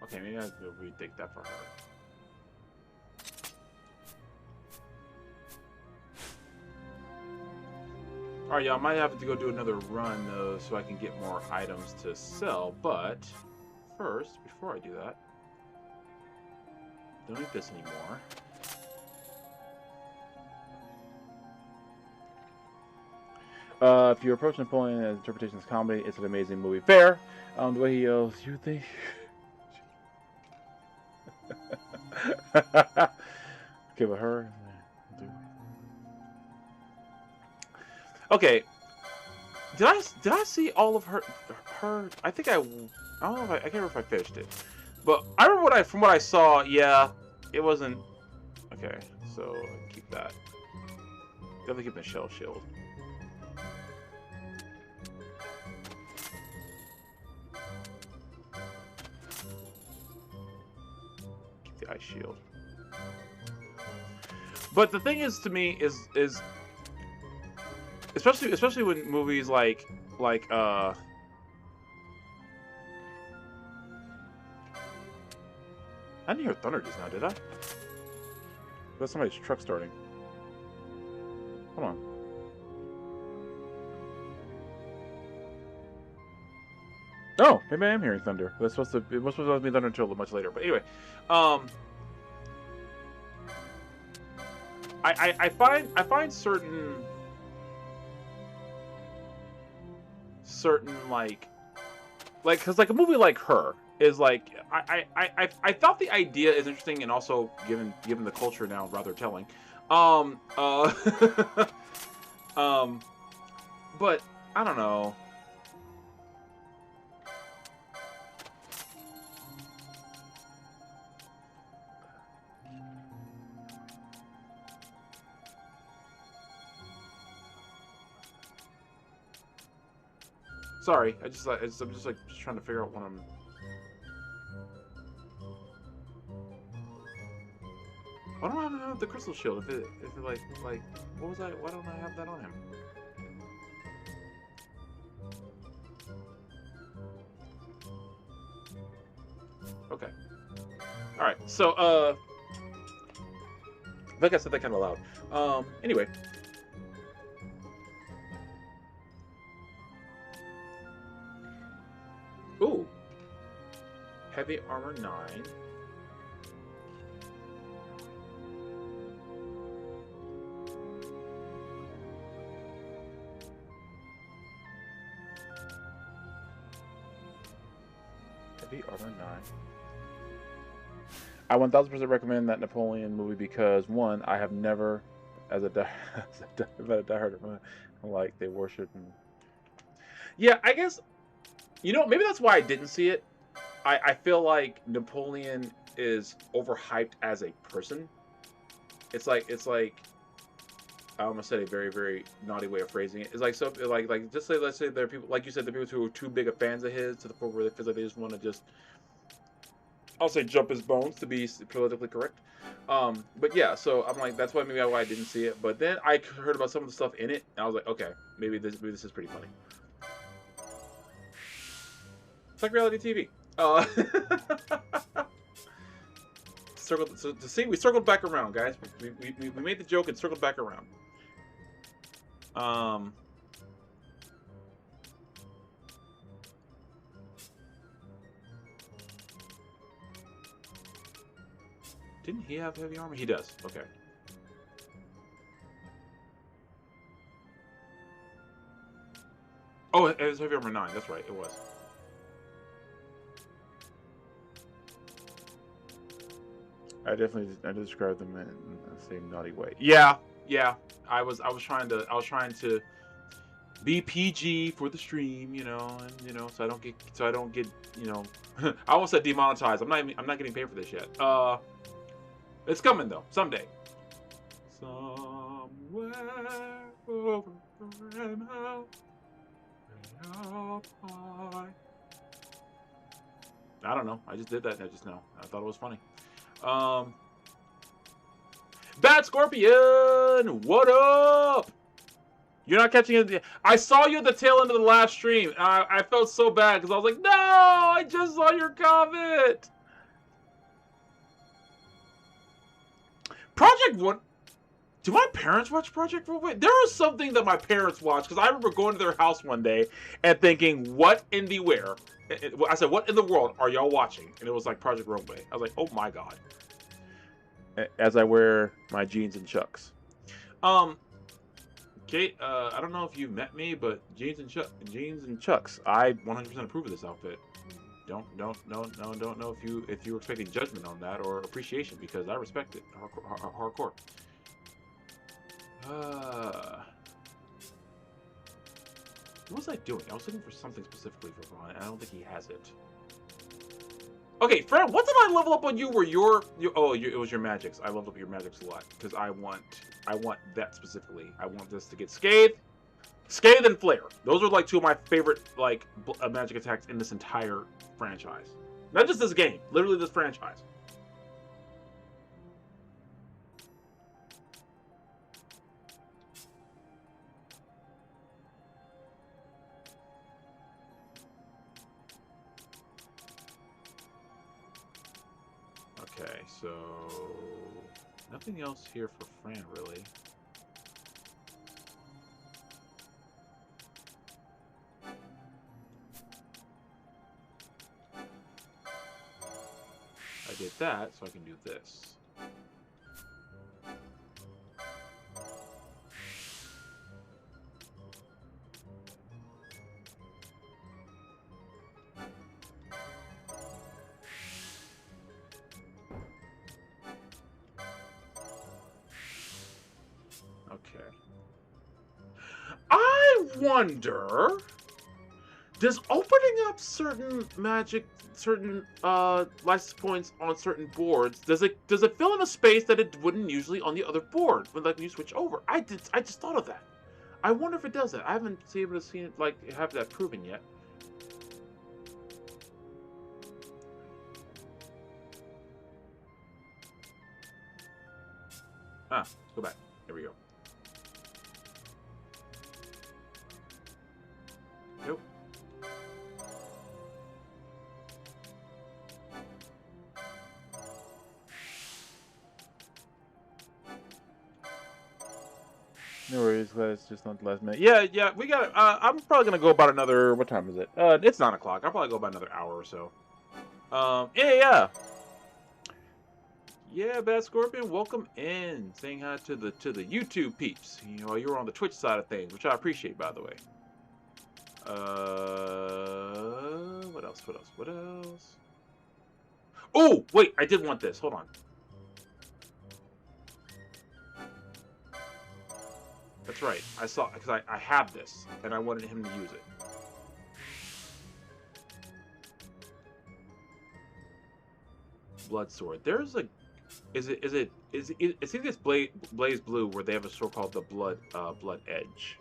Okay, maybe I have to retake that for her. Alright, y'all, I might have to go do another run, though, so I can get more items to sell. But, first, before I do that, don't need this anymore. If you approach Napoleon as interpretation as comedy, it's an amazing movie. Fair. The way he yells, you think... Okay, but her. Okay. Did I see all of her? I think I don't know if I can't remember if I finished it, but I remember from what I saw. Yeah, it wasn't. Okay, so keep that. Definitely keep the shell shield. Ice Shield. But the thing is, to me, is especially when movies like I didn't hear thunder just now, did I? That's somebody's truck starting. Hold on. Oh, maybe I am hearing thunder. It was supposed to be thunder until much later. But anyway, I find certain like because like a movie like Her is like I thought the idea is interesting, and also given the culture now rather telling. But I don't know. Sorry, I'm just trying to figure out what I'm. Why don't I have the crystal shield? If it like what was I? Why don't I have that on him? Okay. All right. So I think I said that kind of loud. Anyway. Ooh. Heavy armor 9. Heavy armor 9. I 1000% recommend that Napoleon movie because, one, I have never, as a diehard, like they worship. Yeah, I guess, you know, maybe that's why I didn't see it. I feel like Napoleon is overhyped as a person. It's like I almost said a very, very naughty way of phrasing it. It's like so like just say let's say there are people like you said, the people who are too big of fans of his to the point where they feel like they just want to just, I'll say, jump his bones to be politically correct. But yeah, so I'm like, that's why maybe why I didn't see it. But then I heard about some of the stuff in it, and I was like, okay, maybe this is pretty funny. It's like reality TV. We circled back around, guys. We made the joke and circled back around. Didn't he have heavy armor? He does. Okay. Oh, it was heavy armor 9. That's right. It was. I described them in the same naughty way. Yeah. I was trying to be PG for the stream, you know, and so I don't get, you know, I almost said demonetized. I'm not getting paid for this yet. It's coming though, someday. Somewhere over the rainbow, I don't know. I just did that just now. I thought it was funny. Bad Scorpion, what up? You're not catching it. I saw you at the tail end of the last stream. I felt so bad because I was like, no, I just saw your comment. Project One. Do my parents watch Project One? There was something that my parents watched because I remember going to their house one day and thinking, what in the where? I said, what in the world are y'all watching? And it was like Project Runway. I was like, oh my god. As I wear my jeans and chucks. Kate, I don't know if you met me, but jeans and chucks. I 100% approve of this outfit. Don't know if you were expecting judgment on that or appreciation, because I respect it hardcore. What was I doing? I was looking for something specifically for Ron, and I don't think he has it. Okay, Fred, what did I level up on you where it was your magics. I leveled up your magics a lot because I want that specifically. I want this to get Scathe and Flare. Those are like two of my favorite like magic attacks in this entire franchise. Not just this game, literally this franchise. so nothing else here for Fran, really. I did that, so I can do this. Okay. I wonder, does opening up certain license points on certain boards, does it fill in a space that it wouldn't usually on the other board when like you switch over? I just thought of that. I wonder if it does that. I haven't been able to see it like have that proven yet. Let's go back. There we go. Nope. No worries, glad it's just not the last minute. Yeah, we got it. I'm probably gonna go about another. What time is it? It's 9 o'clock. I'll probably go about another hour or so. Yeah, Bad Scorpion, welcome in. Saying hi to the YouTube peeps. You know, you're on the Twitch side of things, which I appreciate, by the way. What else? Oh, wait, I did want this. Hold on. That's right. I saw, because I have this, and I wanted him to use it. Blood Sword. There's a, is it it's either this Blaze Blue where they have a sword called the Blood Edge.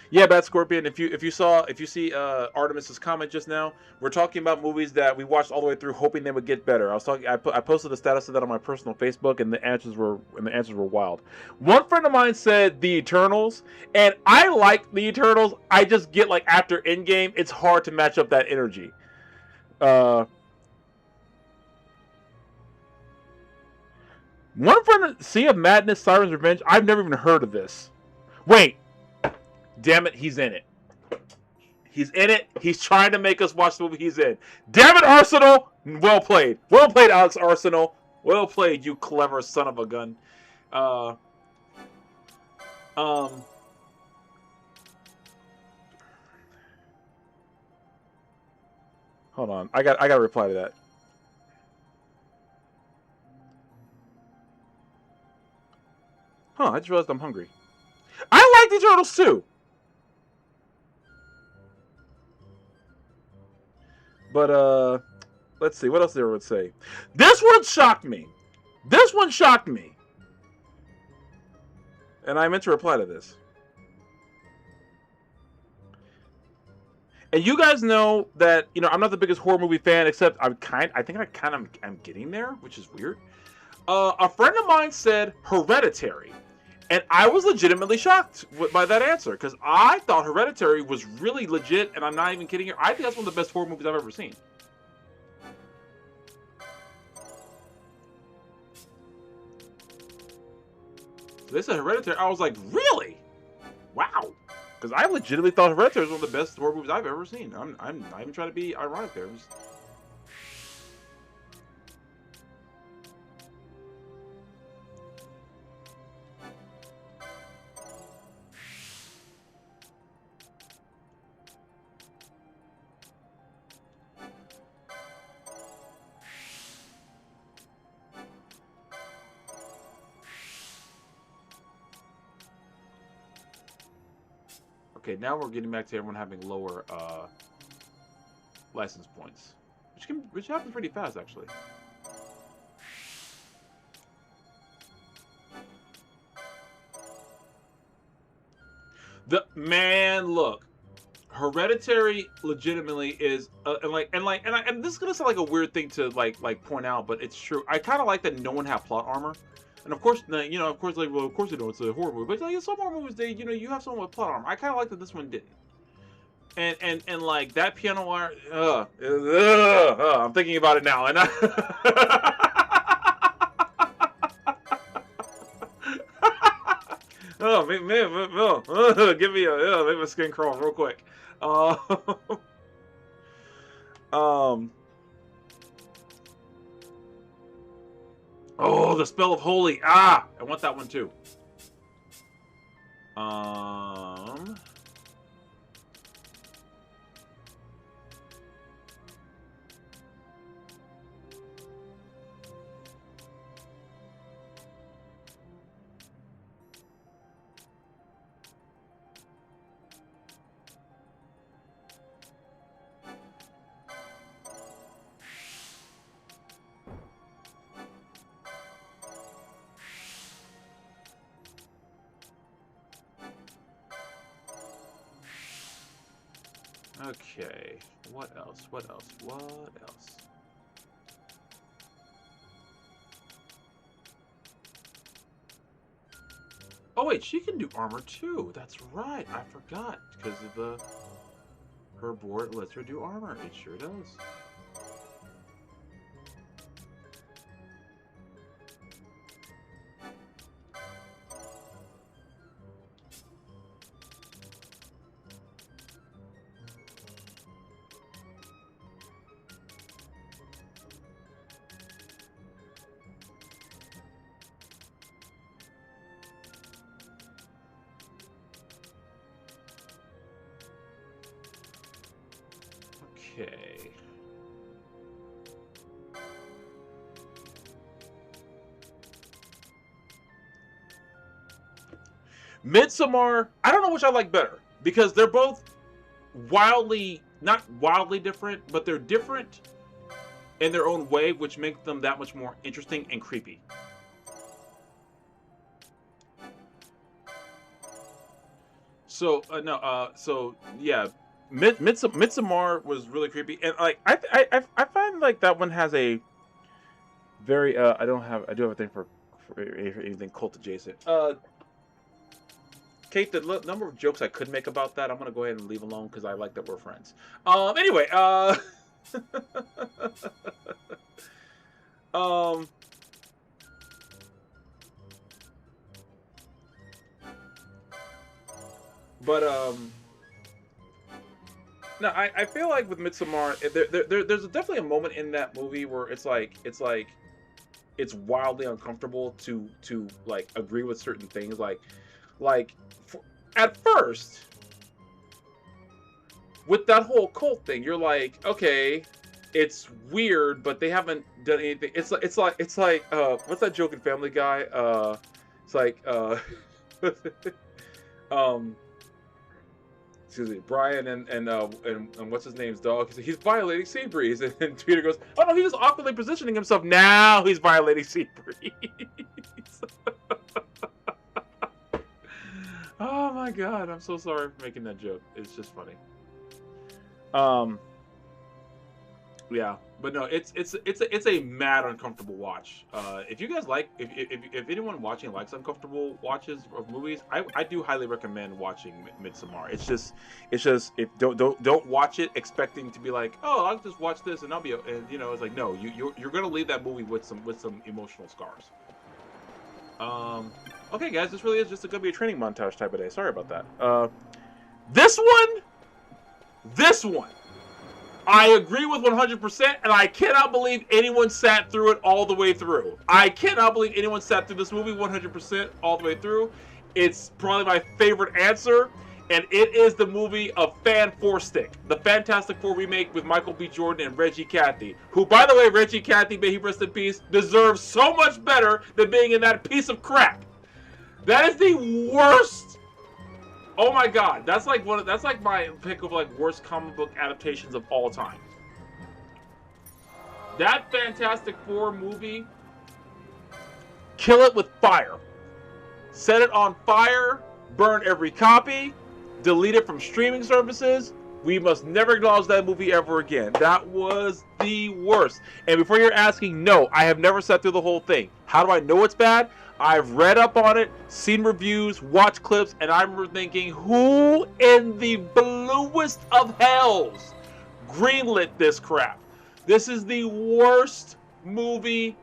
Yeah, Bad Scorpion. If you see Artemis's comment just now, we're talking about movies that we watched all the way through, hoping they would get better. I posted a status of that on my personal Facebook, and the answers were wild. One friend of mine said The Eternals, and I like The Eternals. I just get like after Endgame, it's hard to match up that energy. One friend, Sea of Madness, Siren's Revenge. I've never even heard of this. Wait. Damn it, he's in it. He's in it. He's trying to make us watch the movie he's in. Damn it, Arsenal! Well played. Well played, Alex Arsenal. Well played, you clever son of a gun. Hold on. I got to reply to that. Huh, I just realized I'm hungry. I like the Turtles too. But, let's see. What else there would say? This one shocked me. And I meant to reply to this. And you guys know that, you know, I'm not the biggest horror movie fan, except I think I am getting there, which is weird. A friend of mine said Hereditary. And I was legitimately shocked by that answer, because I thought Hereditary was really legit, and I'm not even kidding here. I think that's one of the best horror movies I've ever seen. So they said Hereditary. I was like, really? Wow. Because I legitimately thought Hereditary was one of the best horror movies I've ever seen. I'm not even trying to be ironic there. Okay, now we're getting back to everyone having lower license points, which happens pretty fast, actually. Look, Hereditary legitimately is, and this is gonna sound like a weird thing to like point out, but it's true. I kind of like that no one had plot armor. And of course, you know, of course, like, well, of course, you know, it's a horror movie. But like, some horror movies, you have someone with plot armor. I kind of like that this one didn't. And like that piano wire, I'm thinking about it now, and oh man, give me make my skin crawl real quick. Oh, the spell of holy. I want that one too. Okay, what else? What else? What else? Oh wait, she can do armor too. That's right. I forgot because of her board lets her do armor. It sure does. Okay. Midsommar, I don't know which I like better because they're both not wildly different, but they're different in their own way, which makes them that much more interesting and creepy. So so yeah, Midsommar was really creepy, and like I find like that one has a very I do have a thing for anything cult adjacent. Kate, the number of jokes I could make about that, I'm gonna go ahead and leave alone because I like that we're friends. Anyway, no, I feel like with Midsommar, there's definitely a moment in that movie where it's wildly uncomfortable to like agree with certain things, at first with that whole cult thing, you're like, okay, it's weird, but they haven't done anything. It's like what's that joke in Family Guy? It's like excuse me, Brian and what's his name's dog? He's violating Seabreeze, and Peter goes, "Oh no, he's just awkwardly positioning himself. Now he's violating Seabreeze." Oh my god, I'm so sorry for making that joke. It's just funny. Yeah, but no, it's a mad uncomfortable watch. If you guys like, if anyone watching likes uncomfortable watches of movies, I do highly recommend watching Midsommar. It's just if don't watch it expecting to be like, oh, I'll just watch this and I'll be, and you know, it's like, no, you're gonna leave that movie with some emotional scars. Okay, guys, this really is just gonna be a training montage type of day. Sorry about that. This one. I agree with 100%, and I cannot believe anyone sat through it all the way through. I cannot believe anyone sat through this movie 100% all the way through. It's probably my favorite answer, and it is the movie of Fan Four Stick, the Fantastic Four remake with Michael B. Jordan and Reggie Cathy, who, by the way, Reggie Cathy, may he rest in peace, deserves so much better than being in that piece of crap. That is the worst. Oh my god, that's like my pick of like worst comic book adaptations of all time. That Fantastic Four movie, kill it with fire. Set it on fire, burn every copy, delete it from streaming services. We must never acknowledge that movie ever again. That was the worst. And before you're asking, no, I have never sat through the whole thing. How do I know it's bad? I've read up on it, seen reviews, watched clips, and I'm thinking, who in the bluest of hells greenlit this crap? This is the worst movie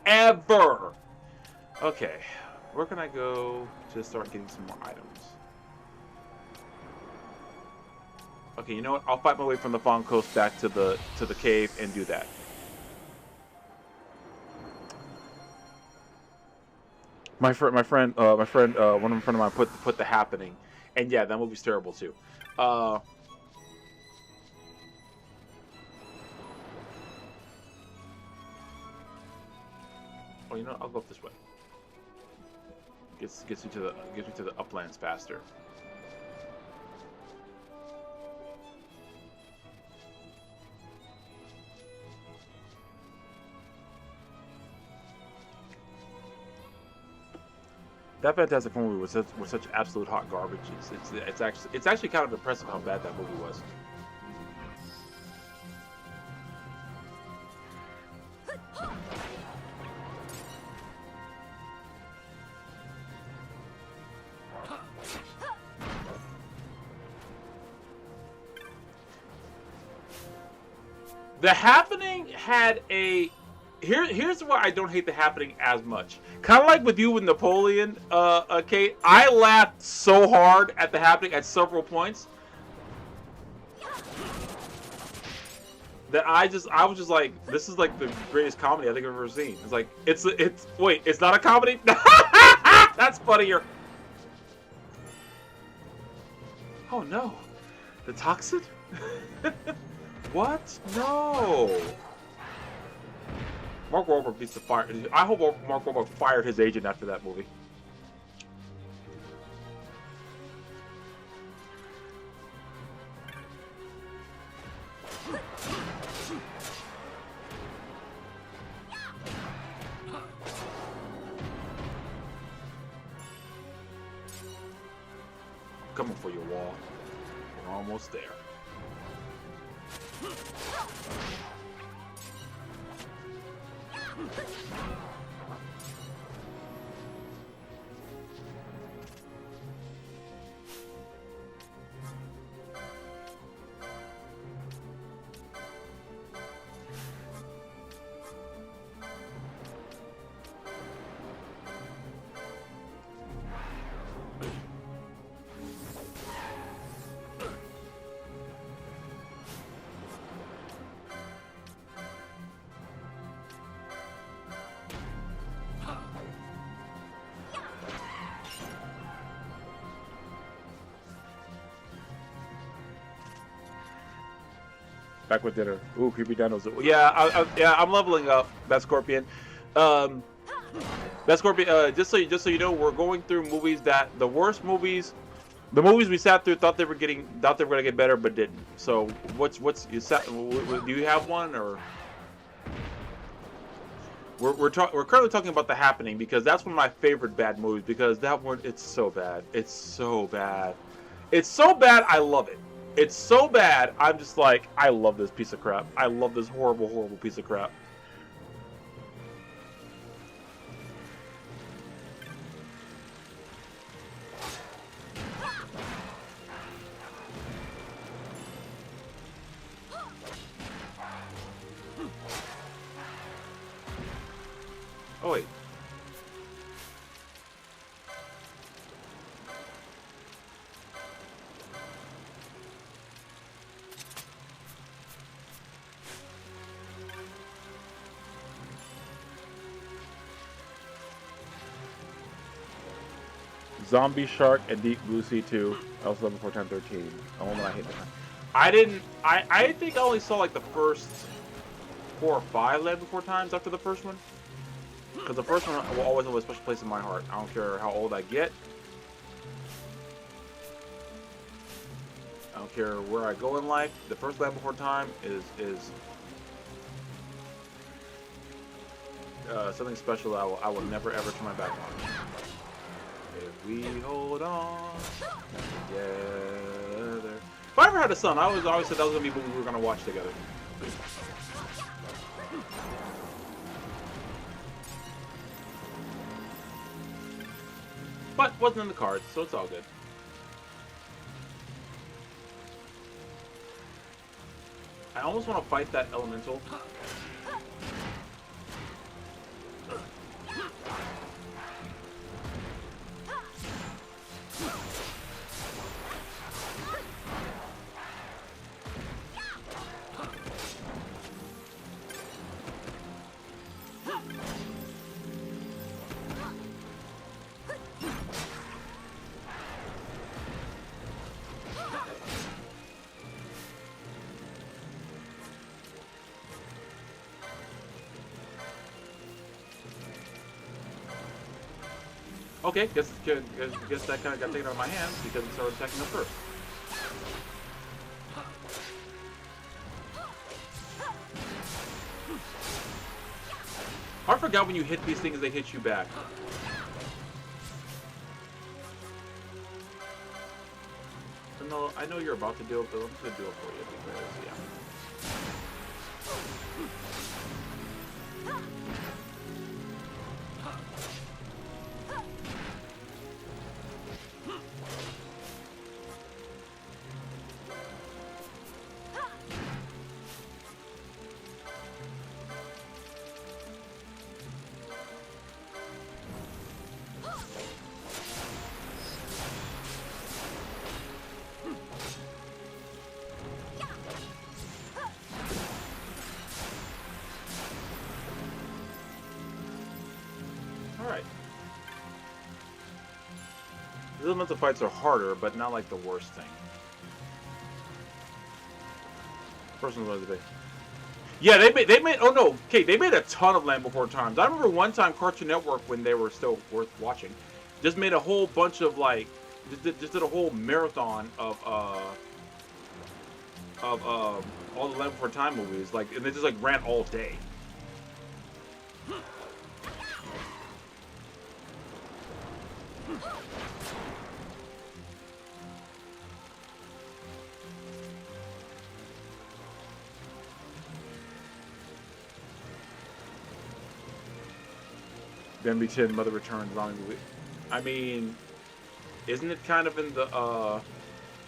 ever. Okay, where can I go to start getting some more items? Okay, you know what? I'll fight my way from the Fawn Coast back to the cave and do that. One of my friend of mine put The Happening, and yeah, that movie's terrible too. Oh, you know, I'll go up this way. Gets me to the uplands faster. That Fantastic Four movie was such absolute hot garbage. It's actually kind of impressive how bad that movie was. The Happening had a... Here's why I don't hate The Happening as much. Kind of like with you with Napoleon, Kate. I laughed so hard at The Happening at several points that I was just like, this is like the greatest comedy I think I've ever seen. It's like, wait, it's not a comedy? That's funnier. Oh no, the toxin? What? No. Mark Wahlberg needs to fire. I hope Mark Wahlberg fired his agent after that movie. Coming for your wall. We're almost there. Back with dinner. Ooh, creepy dinos. Yeah, I'm leveling up, Best Scorpion. Best Scorpion. Just so you know, we're going through movies that the worst movies, the movies we sat through thought they were gonna get better, but didn't. So what's you sat? Do you have one or? We're currently talking about The Happening because that's one of my favorite bad movies because that one it's so bad. It's so bad. It's so bad. I love it. It's so bad, I'm just like, I love this piece of crap. I love this horrible, horrible piece of crap. Oh, wait. Zombie Shark and Deep Blue Sea 2. I was level 4 times 13. The one I hate that. I think I only saw like the first 4 or 5 Land Before Times after the first one. Because the first one will always have a special place in my heart. I don't care how old I get. I don't care where I go in life. The first Land Before Time is something special that I will never ever turn my back on. If we hold on together. If I ever had a son, I always said that was gonna be a movie we were gonna watch together. But wasn't in the cards, so it's all good. I almost want to fight that elemental. Okay, guess that kind of got taken out of my hands because it started attacking them first. I forgot when you hit these things, they hit you back. No, I know you're about to do it, but I'm just gonna do it for you because, yeah. Alright. The elemental fights are harder, but not like the worst thing. First one's one of the big. Yeah, they made oh no, okay, they made a ton of Land Before Times. I remember one time Cartoon Network, when they were still worth watching, just made a whole bunch of like just did a whole marathon of all the Land Before Time movies, like, and they just like ran all day. Bambi 10, Mother Returns, zombie movie. I mean, isn't it kind of in the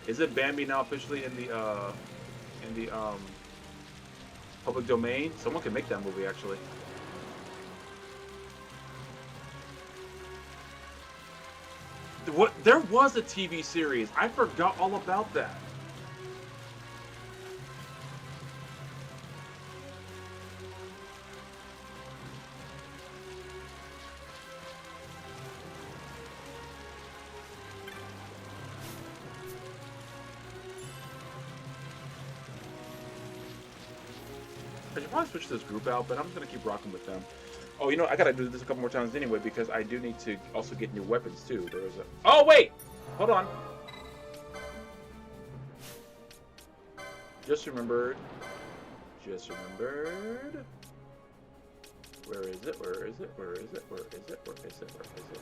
is it Bambi now officially in the public domain? Someone can make that movie actually. What? There was a TV series. I forgot all about that. I should probably switch this group out, but I'm just gonna keep rocking with them. Oh, you know, I gotta do this a couple more times anyway because I do need to also get new weapons too. There was a. Oh wait, hold on. Just remembered. Just remembered. Where is it? Where is it? Where is it? Where is it? Where is it? Where is it?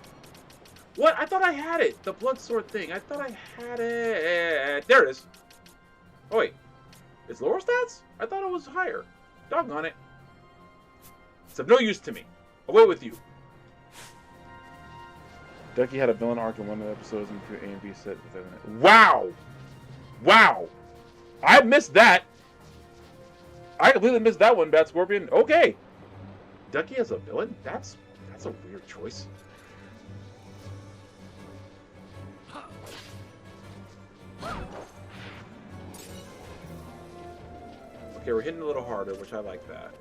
What? I thought I had it. The blood sword thing. I thought I had it. There it is. Oh wait, it's lower stats? I thought it was higher. Doggone it. It's of no use to me. Away with you. Ducky had a villain arc in one of the episodes and A and B set within it. Wow! Wow! I missed that! I completely missed that one, Bat Scorpion. Okay! Ducky has a villain? That's a weird choice. Okay, we're hitting a little harder, which I like that.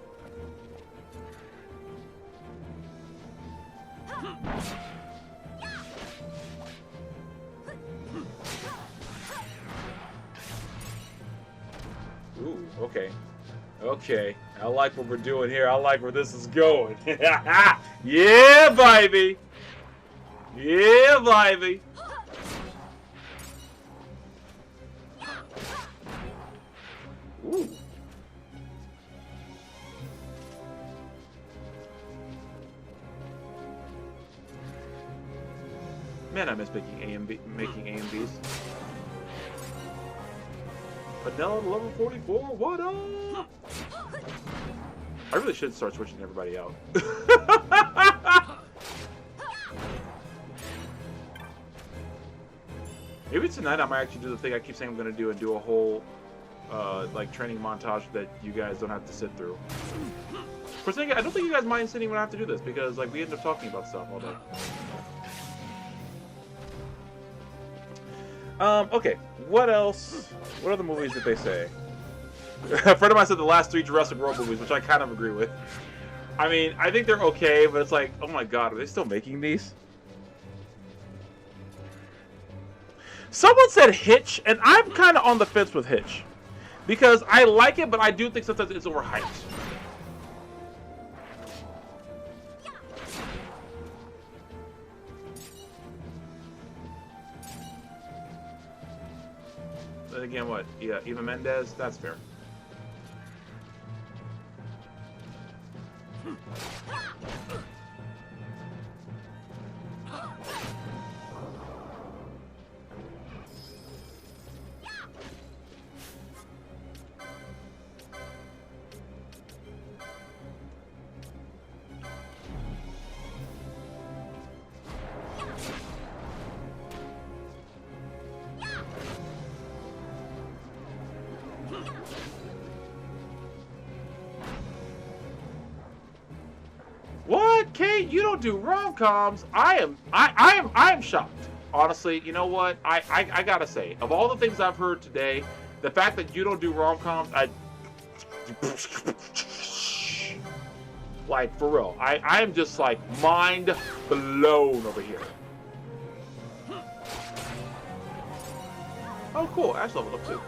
Ooh, okay. Okay. I like what we're doing here. I like where this is going. Yeah, baby! Yeah, baby! Ooh. Man, I miss making A and Bs. Vanilla level 44, what up? I really should start switching everybody out. Maybe tonight I might actually do the thing I keep saying I'm going to do and do a whole like training montage that you guys don't have to sit through. For saying, I don't think you guys mind sitting when I have to do this because like we end up talking about stuff all day. Okay, what else? What other movies did they say? A friend of mine said the last 3 Jurassic World movies, which I kind of agree with. I mean, I think they're okay, but it's like, oh my god, are they still making these? Someone said Hitch, and I'm kind of on the fence with Hitch. Because I like it, but I do think sometimes it's overhyped. Then again, what? Yeah, Eva Mendes, that's fair. What, Kate? You don't do rom-coms? I am shocked. Honestly, you know what? I gotta say, of all the things I've heard today, the fact that you don't do rom-coms, like for real, I am just like mind blown over here. Oh, cool. Ash leveled up too.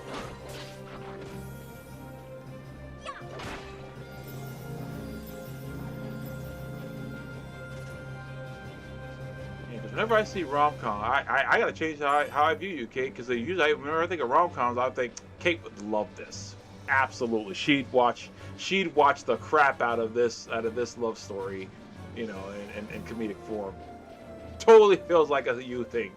Whenever I see rom-com, I gotta change how I view you, Kate. Because usually, whenever I think of rom-coms, I think Kate would love this. Absolutely, she'd watch the crap out of this love story, you know, in comedic form. Totally feels like a you thing.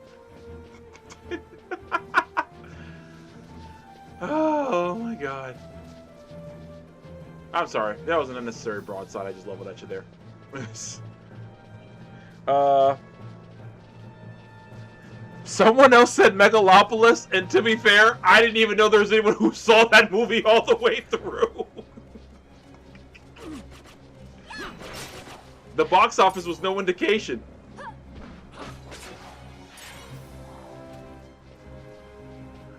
Oh my god. I'm sorry, that was an unnecessary broadside. I just leveled at you there. Someone else said Megalopolis, and to be fair, I didn't even know there was anyone who saw that movie all the way through. The box office was no indication.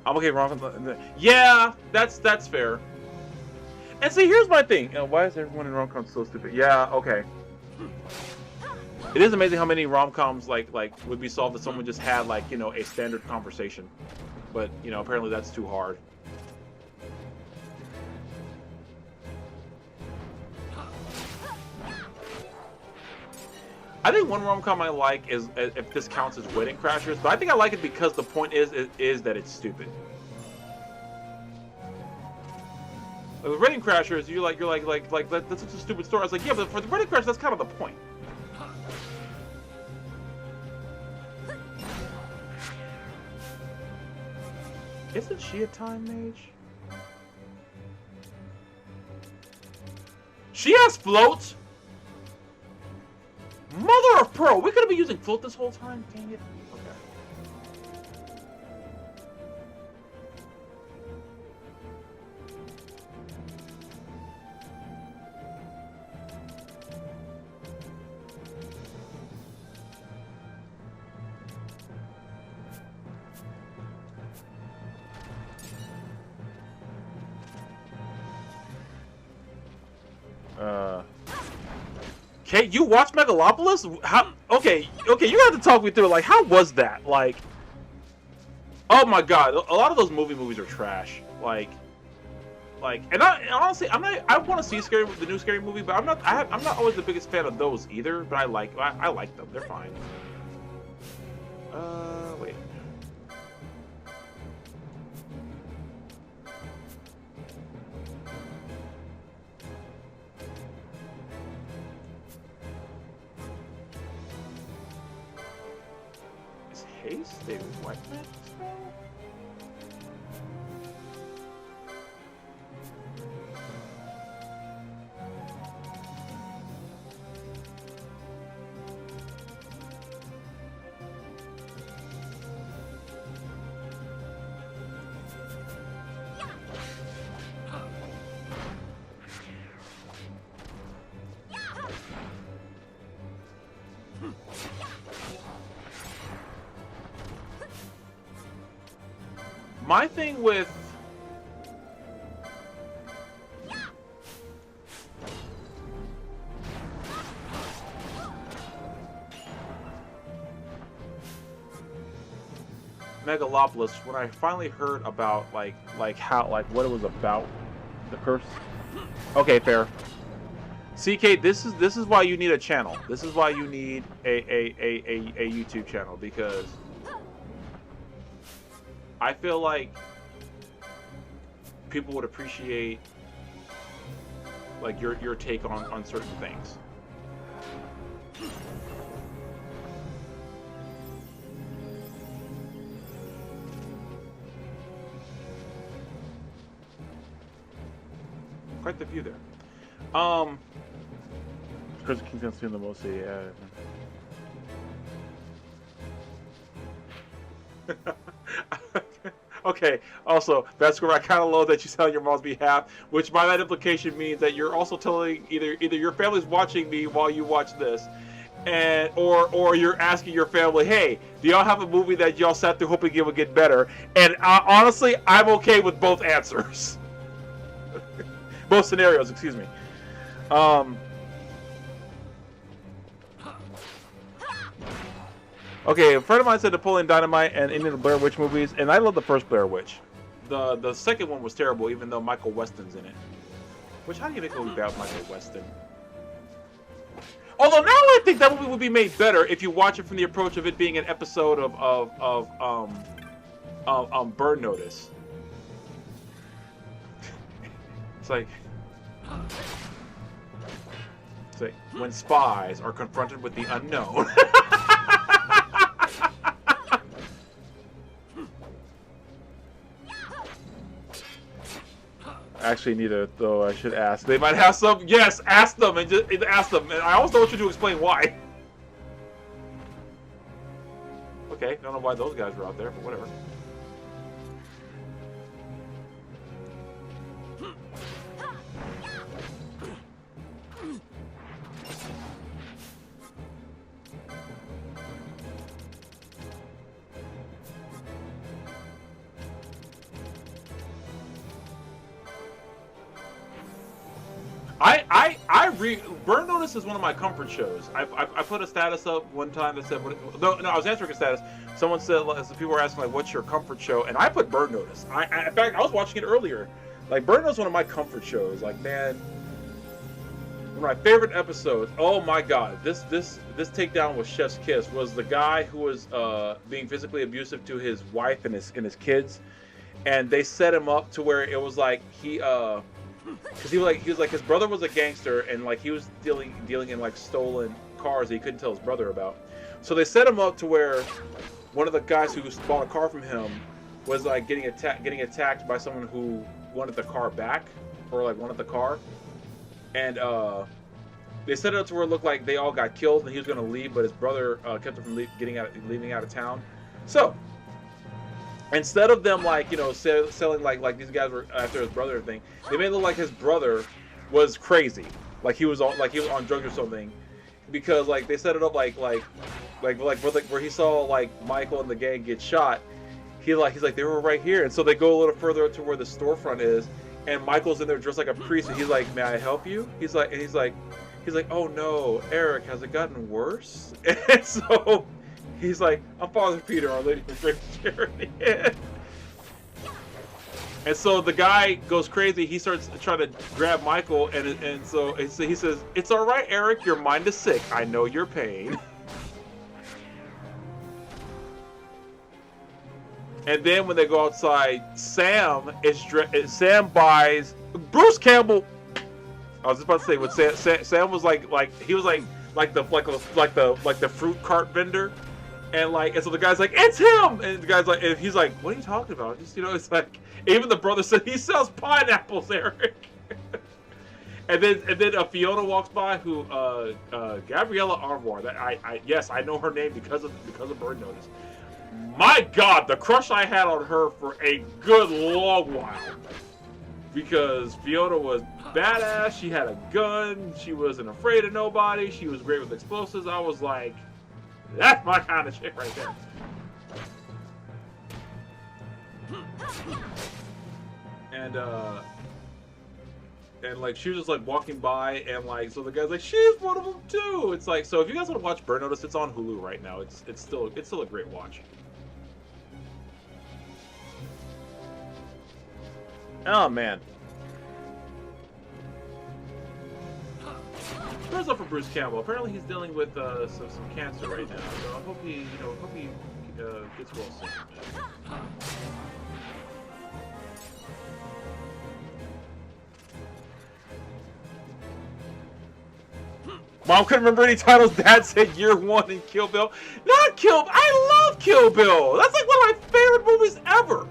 I'm okay, rom-com. Yeah, that's fair. And see, here's my thing. Why is everyone in rom-coms so stupid? Yeah, okay. It is amazing how many rom-coms like would be solved if someone just had like, you know, a standard conversation. But, you know, apparently that's too hard. I think one rom-com I like is, if this counts as Wedding Crashers, but I think I like it because the point is that it's stupid. Like with Wedding Crashers, you're like that's such a stupid story. I was like, yeah, but for the Wedding Crashers, that's kind of the point. Isn't she a time mage? She has floats? Mother of pearl! We could have been using float this whole time? Dang it. Kate, you watched Megalopolis? How? Okay, you have to talk me through. Like, how was that? Like, oh my god, a lot of those movies are trash. Like, and honestly, I want to see the new Scary Movie, but I'm not always the biggest fan of those either. But I like them. They're fine. Wait. Haste a white magic spell? My thing with Megalopolis, when I finally heard about like how what it was about, the curse. Okay, fair. CK, this is why you need a channel. This is why you need a YouTube channel, because I feel like people would appreciate like your take on certain things. Quite the view there. Because the King's seen the most. Yeah. Okay. Also, that's where I kind of love that you tell your mom's behalf, which by that implication means that you're also telling either your family's watching me while you watch this, and or you're asking your family, hey, do y'all have a movie that y'all sat through hoping it would get better? And honestly, I'm okay with both answers. Both scenarios, excuse me. Okay, a friend of mine said Napoleon Dynamite and any of the Blair Witch movies, and I love the first Blair Witch. The second one was terrible, even though Michael Weston's in it. Which, how do you make a movie about Michael Weston? Although now I think that movie would be made better if you watch it from the approach of it being an episode of Burn Notice. It's like when spies are confronted with the unknown. Actually, neither, though. I should ask. They might have some. Yes, ask them and just ask them. And I always don't want you to explain why. Okay, don't know why those guys were out there, but whatever. Burn Notice is one of my comfort shows. I put a status up one time that said, no, I was answering a status. Someone said, people were asking, like, what's your comfort show? And I put Burn Notice. In fact, I was watching it earlier. Like, Burn Notice is one of my comfort shows. Like, man, one of my favorite episodes. Oh my God, this takedown with Chef's Kiss was the guy who was being physically abusive to his wife and his kids, and they set him up to where it was like because he was like his brother was a gangster, and like he was dealing in like stolen cars that he couldn't tell his brother about. So they set him up to where one of the guys who bought a car from him was like getting attacked by someone who wanted the car back, or like wanted the car, and they set it up to where it looked like they all got killed and he was going to leave, but his brother kept him from leaving out of town. So instead of them like, you know, selling like these guys were after his brother thing, they made it look like his brother was crazy, like he was on drugs or something, because like they set it up like where he saw like Michael and the gang get shot. He's like they were right here, and so they go a little further to where the storefront is, and Michael's in there dressed like a priest, and he's like, "May I help you?" He's like, "Oh no, Eric, has it gotten worse?" And so he's like, "I'm Father Peter, Our Lady of Great Charity." And so the guy goes crazy. He starts trying to grab Michael, and so he says, "It's all right, Eric. Your mind is sick. I know your pain." And then when they go outside, Sam buys Bruce Campbell. I was just about to say, what Sam was like he was like the fruit cart vendor. And so the guy's like, "It's him!" And the guy's like, and he's like, "What are you talking about?" Just, you know, it's like, even the brother said, "He sells pineapples, Eric." and then Fiona walks by, who Gabriella Armour. That yes, I know her name because of Bird Notice. My God, the crush I had on her for a good long while, because Fiona was badass. She had a gun. She wasn't afraid of nobody. She was great with explosives. I was like, that's my kind of chick right there. And like she was just like walking by, and like so the guy's like, she's one of them too. It's like, so if you guys want to watch Burn Notice, it's on Hulu right now. It's still a great watch. Oh man. Prayers up for Bruce Campbell. Apparently he's dealing with some cancer right now. So I hope he gets well soon. Mom couldn't remember any titles. Dad said Year One and Kill Bill. Not Kill. I love Kill Bill. That's like one of my favorite movies ever.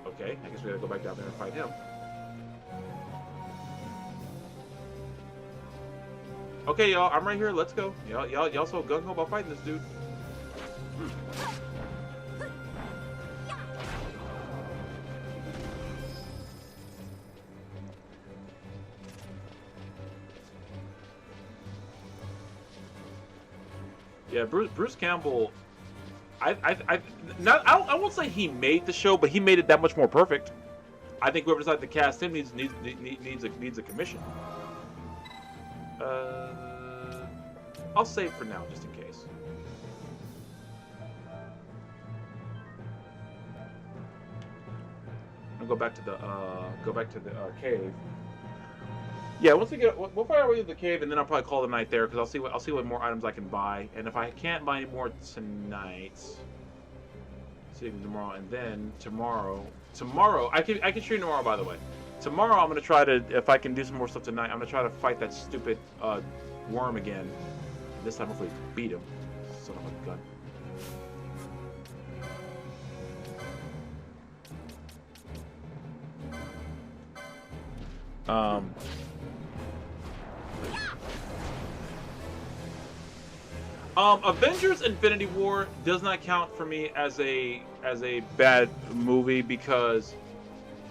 Okay, I guess we gotta go back down there and fight him. Okay, y'all, I'm right here. Let's go. Y'all so gung ho about fighting this dude. Yeah, Bruce Campbell. I won't say he made the show, but he made it that much more perfect. I think whoever decided to cast him needs a commission. I'll save for now, just in case. I'll go back to the cave. Yeah, once we get, we'll find our way to the cave, and then I'll probably call the night there because I'll see what more items I can buy, and if I can't buy any more tonight, see tomorrow, and then tomorrow I can stream tomorrow. By the way, tomorrow I'm gonna try to, if I can do some more stuff tonight, I'm gonna try to fight that stupid worm again. This time hopefully beat him. Son of a gun. Avengers: Infinity War does not count for me as a bad movie because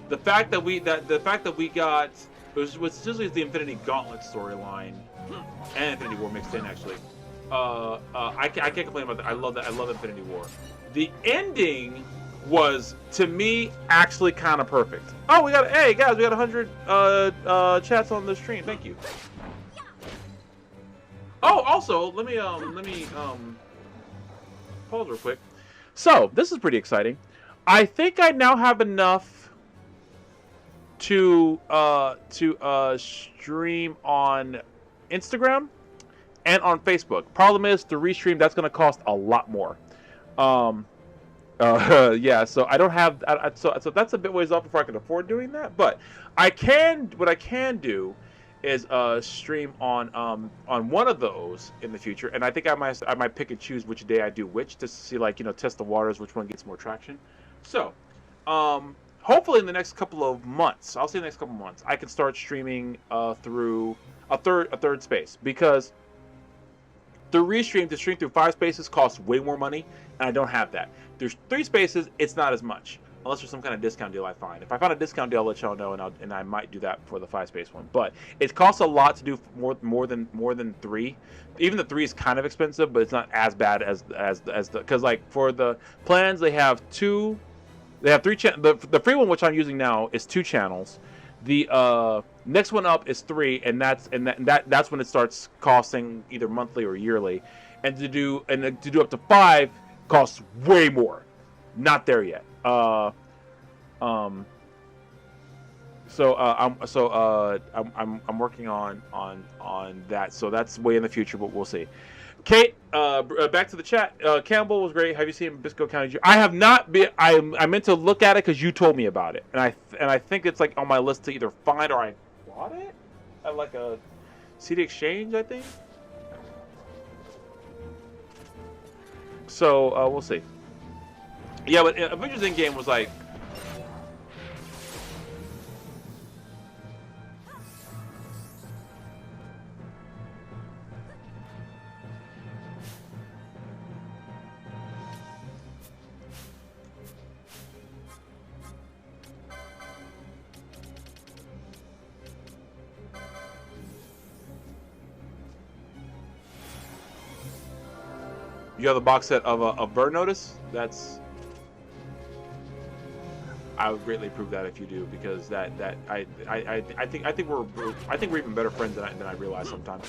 the fact that we got was essentially the Infinity Gauntlet storyline and Infinity War mixed in actually. I can't complain about that. I love that. I love Infinity War. The ending was to me actually kind of perfect. Oh, hey guys, we got 100 chats on the stream. Thank you. Oh, also, let me pause real quick. So, this is pretty exciting. I think I now have enough to stream on Instagram and on Facebook. Problem is, to restream, that's going to cost a lot more. Yeah, so I don't have, so that's a bit ways off before I can afford doing that. But what I can do is stream on one of those in the future, and I think I might pick and choose which day I do which, just to see, like, test the waters, which one gets more traction. So, hopefully in the next couple of months, I'll say the next couple of months, I can start streaming through a third space, because to stream through 5 spaces costs way more money, and I don't have that. There's 3 spaces, it's not as much. Unless there's some kind of discount deal I find. If I find a discount deal, I'll let y'all know, and I might do that for the 5-space one. But it costs a lot to do more than 3. Even the 3 is kind of expensive, but it's not as bad as the, because like for the plans they have 3 channels. The free one, which I'm using now, is 2 channels. The next one up is 3, and that's when it starts costing either monthly or yearly. And to do up to 5 costs way more. Not there yet. I'm working on that, so that's way in the future, but we'll see. Kate, back to the chat. Campbell was great. Have you seen Bisco County? I have not been. I meant to look at it because you told me about it, and I think it's like on my list to either find or I bought it at like a CD exchange, I think. So we'll see. Yeah, but Avengers Endgame was like. You have the box set of Burn Notice? That's... I would greatly approve that if you do, because I think we're even better friends than I realize sometimes.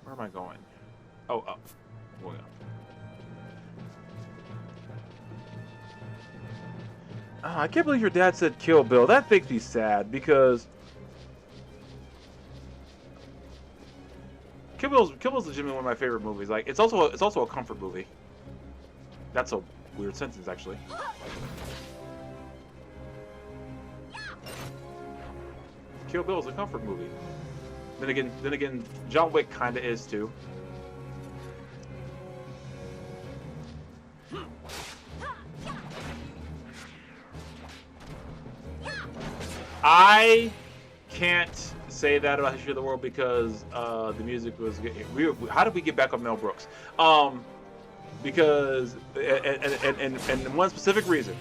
Where am I going? Oh, up. Going up. I can't believe your dad said Kill Bill. That makes me sad because Kill Bill's legitimately one of my favorite movies. Like, it's also a comfort movie. That's a weird sentence, actually. Kill Bill is a comfort movie. Then again, John Wick kind of is too. I can't say that about History of the World because the music was. How did we get back on Mel Brooks? Because and one specific reason.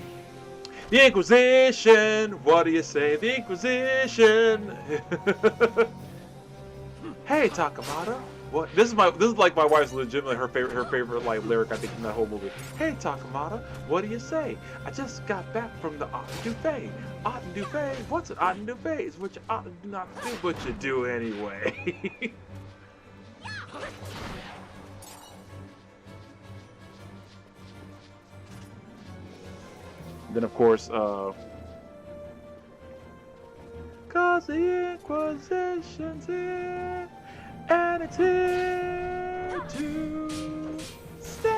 The Inquisition. What do you say? The Inquisition. Hey, Takamata. What? This is like my wife's legitimately her favorite like lyric I think from that whole movie. Hey, Takamata. What do you say? I just got back from the Art Duvet. Art Duvet. What's an Art Duvet? It's what you ought to not do, but you do anyway. Then of course, cause the Inquisition's here, and it's here to stay.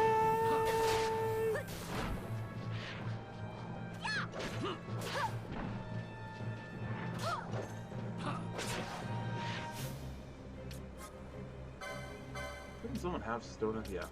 Didn't someone have Stona? Yeah.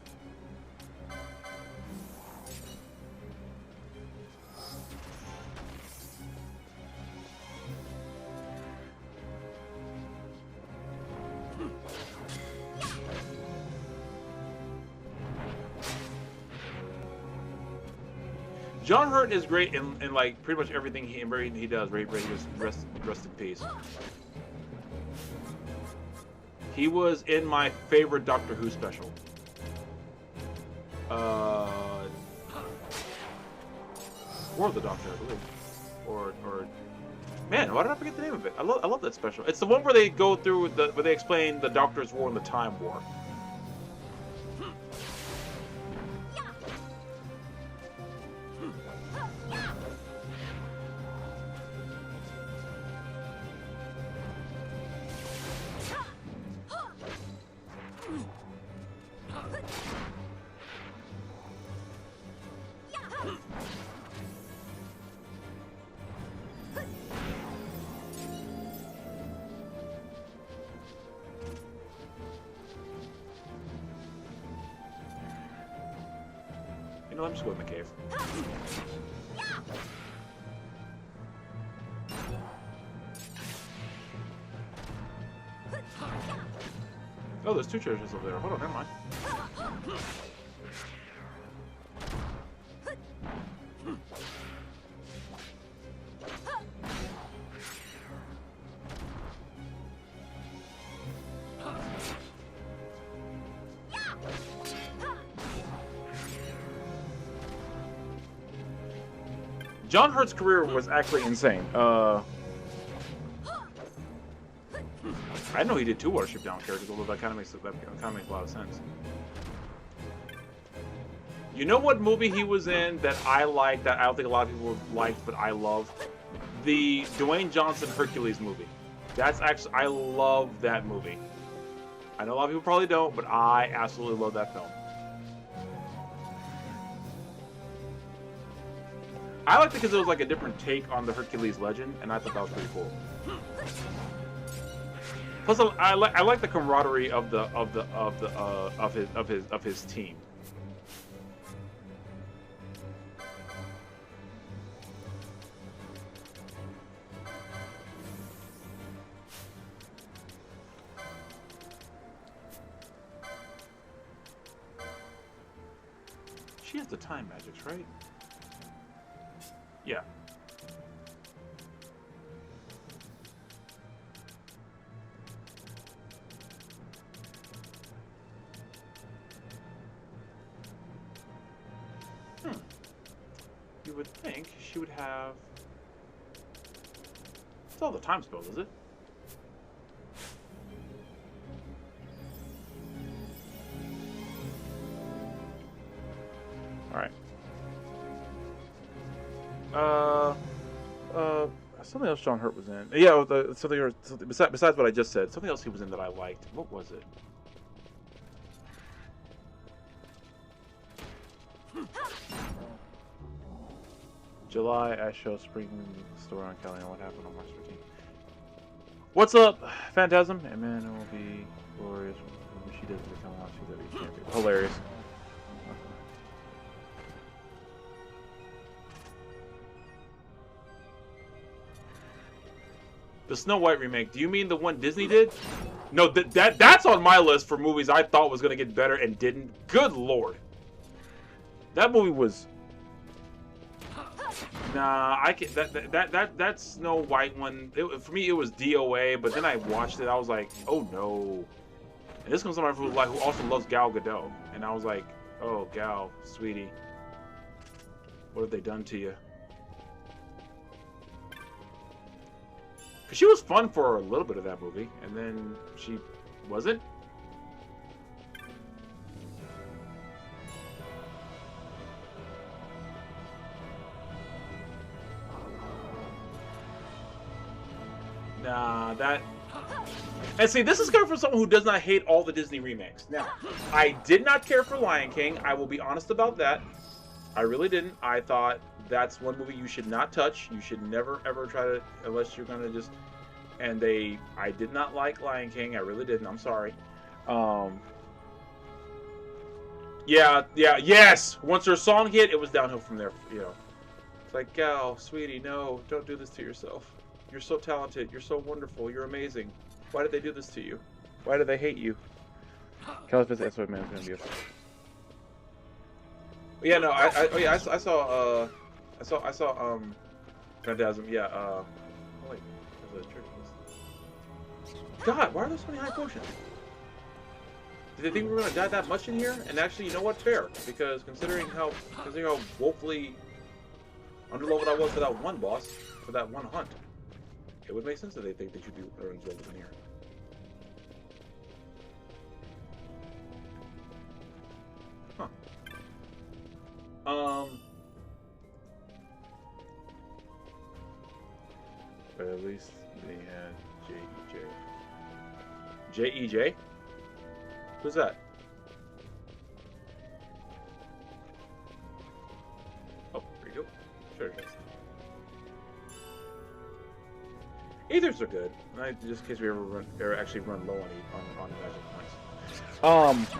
John Hurt is great in like pretty much everything he does. Right, he just rest in peace. He was in my favorite Doctor Who special. Or the Doctor, I believe. Or man, why did I forget the name of it? I love that special. It's the one where they go through where they explain the Doctor's War and the Time War. You know, I'm just going in the cave. Oh, there's two treasures over there. Hold on, never mind. John Hurt's career was actually insane. I know he did two Watership Down characters, although that kind of makes a lot of sense. You know what movie he was in that I like, that I don't think a lot of people liked, but I love? the Dwayne Johnson Hercules movie. That's actually, I love that movie. I know a lot of people probably don't, but I absolutely love that film. I liked it because it was like a different take on the Hercules legend, and I thought that was pretty cool. Plus, I like the camaraderie of his team. She has the time magics, right? Yeah. You would think she would have... It's all the time spells, is it? Alright. Something else John Hurt was in. Yeah, something besides what I just said. Something else he was in that I liked. What was it? July, Ash Show, Spring Store on Kelly. What happened on March 13th? What's up, Phantasm? And man, it will be glorious when she doesn't become out. She's every champion. Hilarious. The Snow White remake. Do you mean the one Disney did? No, that's on my list for movies I thought was gonna get better and didn't. Good lord. That movie was. Nah, I can that Snow White one. For me, it was DOA. But then I watched it. I was like, oh no. And this comes from somebody who also loves Gal Gadot. And I was like, oh Gal, sweetie, what have they done to you? Cause she was fun for a little bit of that movie, and then she wasn't. Nah, that... And see, this is coming from someone who does not hate all the Disney remakes. Now, I did not care for Lion King. I will be honest about that. I really didn't. I thought that's one movie you should not touch. You should never, ever try to, unless you're going to just... And I did not like Lion King. I really didn't. I'm sorry. Yes! Once her song hit, it was downhill from there, you know. It's like, Gal, sweetie, no, don't do this to yourself. You're so talented. You're so wonderful. You're amazing. Why did they do this to you? Why do they hate you? Caliphate, that's what man's gonna be. Yeah, no, I saw Phantasm. Yeah. Oh wait, there's a church. God, why are there so many high potions? Did they think we were gonna die that much in here? And actually, you know what? Fair, because considering how woefully underleveled I was for that one boss, for that one hunt, it would make sense that they think they should be runs leveled in here. Huh. But at least they had J.E.J. J.E.J.? Who's that? Oh, there you go. Sure it is. Ethers are good. Just in case we ever actually run low on magic points.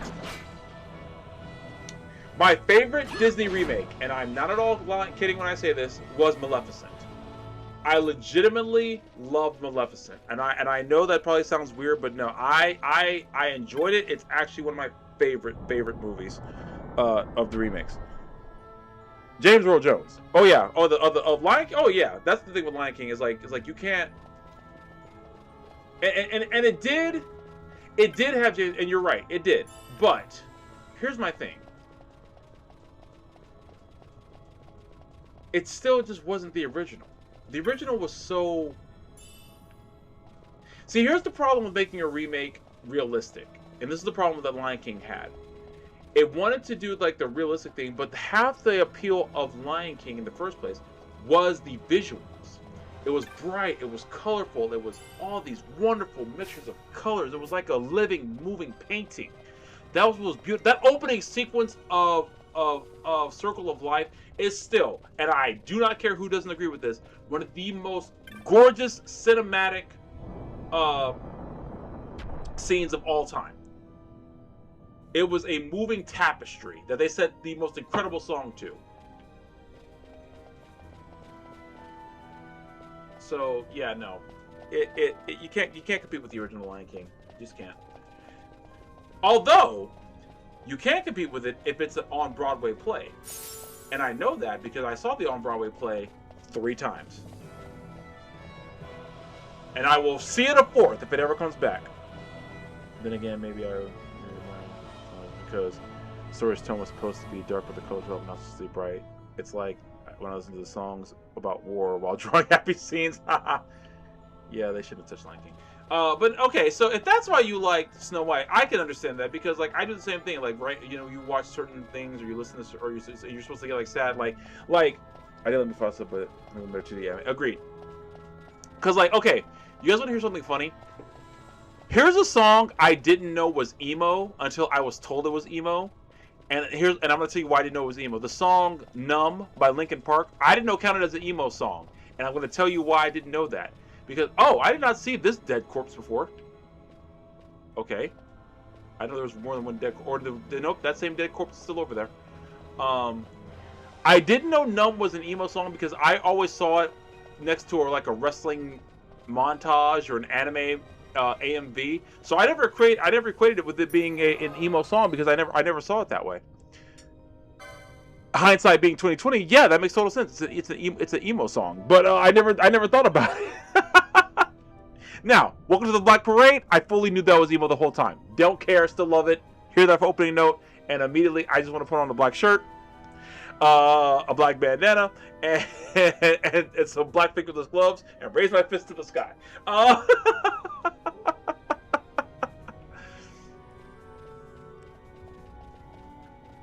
My favorite Disney remake, and I'm not at all kidding when I say this, was Maleficent. I legitimately loved Maleficent, and I know that probably sounds weird, but no, I enjoyed it. It's actually one of my favorite movies of the remakes. James Earl Jones. Oh yeah. Oh of Lion King. Oh yeah. That's the thing with Lion King is like you can't. And it did have James, and you're right, it did. But here's my thing. It still just wasn't the original. The original was so... See, here's the problem with making a remake realistic. And this is the problem that Lion King had. It wanted to do like the realistic thing, but half the appeal of Lion King in the first place was the visuals. It was bright. It was colorful. It was all these wonderful mixtures of colors. It was like a living, moving painting. That was beautiful. That opening sequence of Circle of Life is still, and I do not care who doesn't agree with this, one of the most gorgeous cinematic scenes of all time. It was a moving tapestry that they set the most incredible song to. So yeah, no, you can't compete with the original Lion King. You just can't. Although you can compete with it if it's an on-Broadway play, and I know that because I saw the on-Broadway play 3 times, and I will see it a 4th if it ever comes back. Then again, maybe because story's tone was supposed to be dark, but the colors were not supposed to be bright. It's like when I listen to the songs about war while drawing happy scenes. Yeah, they should have touched Lion King. But okay, so if that's why you like Snow White, I can understand that because like I do the same thing. Like right, you know, you watch certain things or you listen to, or you're supposed to get like sad. Like I didn't let me fuss up, but remember to the agreed. Because like okay, you guys want to hear something funny? Here's a song I didn't know was emo until I was told it was emo. And I'm gonna tell you why I didn't know it was emo. The song "Numb" by Linkin Park, I didn't know counted as an emo song, and I'm gonna tell you why I didn't know that. Because I did not see this dead corpse before. Okay, I know there was more than one dead. Nope, that same dead corpse is still over there. I didn't know "Numb" was an emo song because I always saw it next to like a wrestling montage or an anime AMV. So I never equated it with it being an emo song because I never saw it that way. Hindsight being 2020, yeah, that makes total sense. It's an emo song, but I never thought about it. Now, welcome to the Black Parade. I fully knew that was emo the whole time. Don't care, still love it. Hear that opening note, and immediately I just want to put on a black shirt, a black bandana, and some black fingerless gloves, and raise my fist to the sky.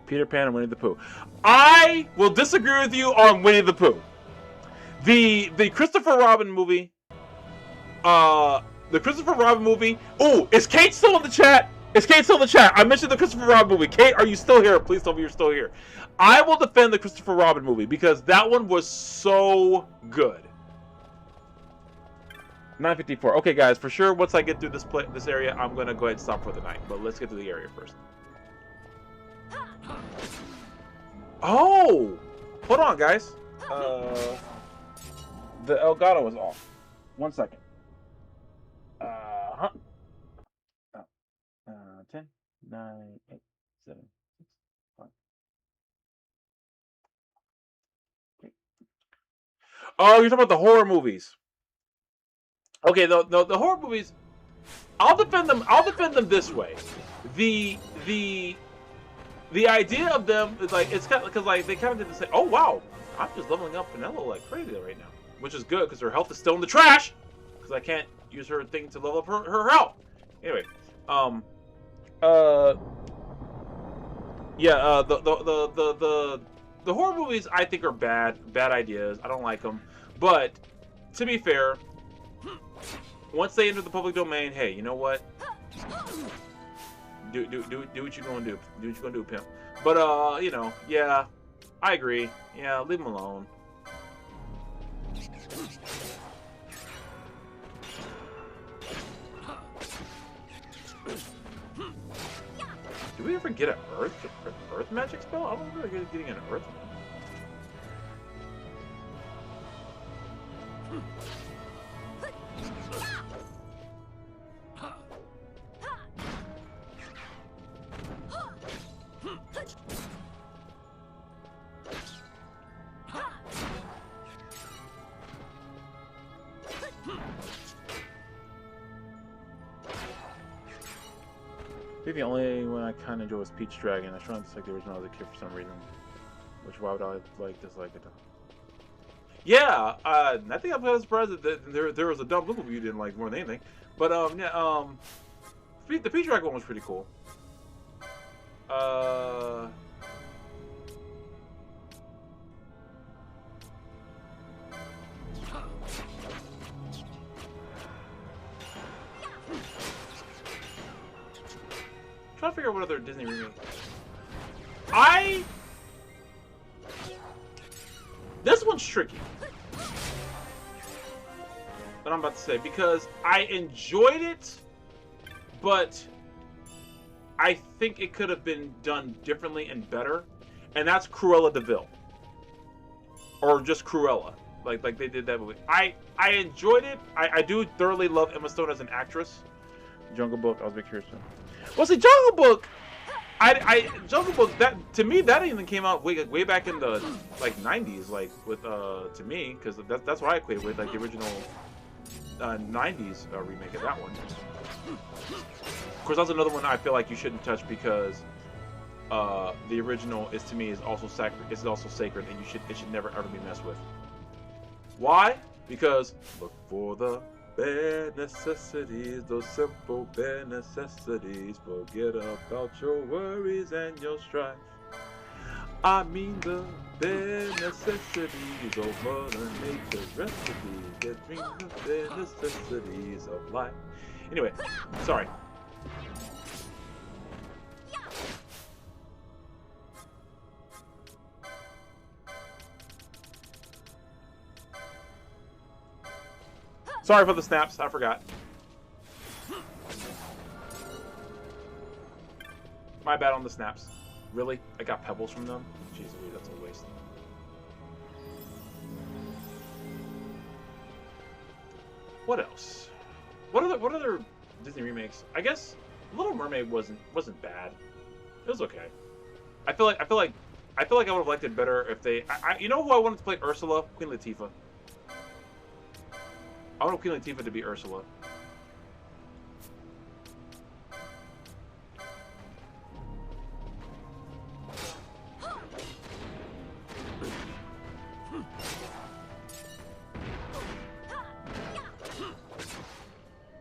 Peter Pan and Winnie the Pooh. I will disagree with you on Winnie the Pooh. The Christopher Robin movie. The Christopher Robin movie. Oh, is Kate still in the chat? Is Kate still in the chat? I mentioned the Christopher Robin movie. Kate, are you still here? Please tell me you're still here. I will defend the Christopher Robin movie because that one was so good. 9:54. Okay, guys, for sure. Once I get through this area, I'm gonna go ahead and stop for the night. But let's get to the area first. Oh, hold on, guys. The Elgato is off. 1 second. 10, 9, 8, 7, 6, 5. Okay. Oh, you're talking about the horror movies. Okay, the horror movies. I'll defend them this way. The idea of them is like it's kind of because like they kind of did the same. Oh wow, I'm just leveling up Vanilla like crazy right now, which is good because her health is still in the trash. Because I can't use her thing to level up her health. Anyway, yeah, the horror movies I think are bad ideas. I don't like them. But to be fair, once they enter the public domain, hey, you know what? Do what you're gonna do. Do what you're gonna do, pimp. But you know, yeah, I agree. Yeah, leave them alone. Did we ever get an earth magic spell? I don't remember getting an earth one. The only one I kind of enjoy was Peach Dragon. I was trying to dislike the original as a kid for some reason. Which, why would I dislike it? Yeah, I think I'm kind of surprised that there was a dumb movie you didn't like more than anything. But yeah, the Peach Dragon one was pretty cool. trying to figure out what other Disney remake. This one's tricky. What I'm about to say, because I enjoyed it, but I think it could have been done differently and better, and that's Cruella de Vil, or just Cruella, like they did that movie. I enjoyed it. I do thoroughly love Emma Stone as an actress. Jungle Book, I was a bit curious. Well, see, Jungle Book, Jungle Book, that to me that even came out way back in the like 90s, like with to me, because that's what I equated with, like the original 90s remake of that one. Of course, that's another one I feel like you shouldn't touch because the original is to me is also sacred, and it should never ever be messed with. Why? Because look for the bare necessities, those simple bare necessities. Forget about your worries and your strife. I mean the bare necessities of Mother Nature's recipes. Get dream the bare necessities of life. Anyway, sorry. Sorry for the snaps, I forgot. My bad on the snaps. Really? I got pebbles from them? Jeez, that's a waste. What else? What other Disney remakes? I guess Little Mermaid wasn't bad. It was okay. I feel like I would have liked it better if they. You know who I wanted to play Ursula? Queen Latifah. I want Queen Latifah to be Ursula.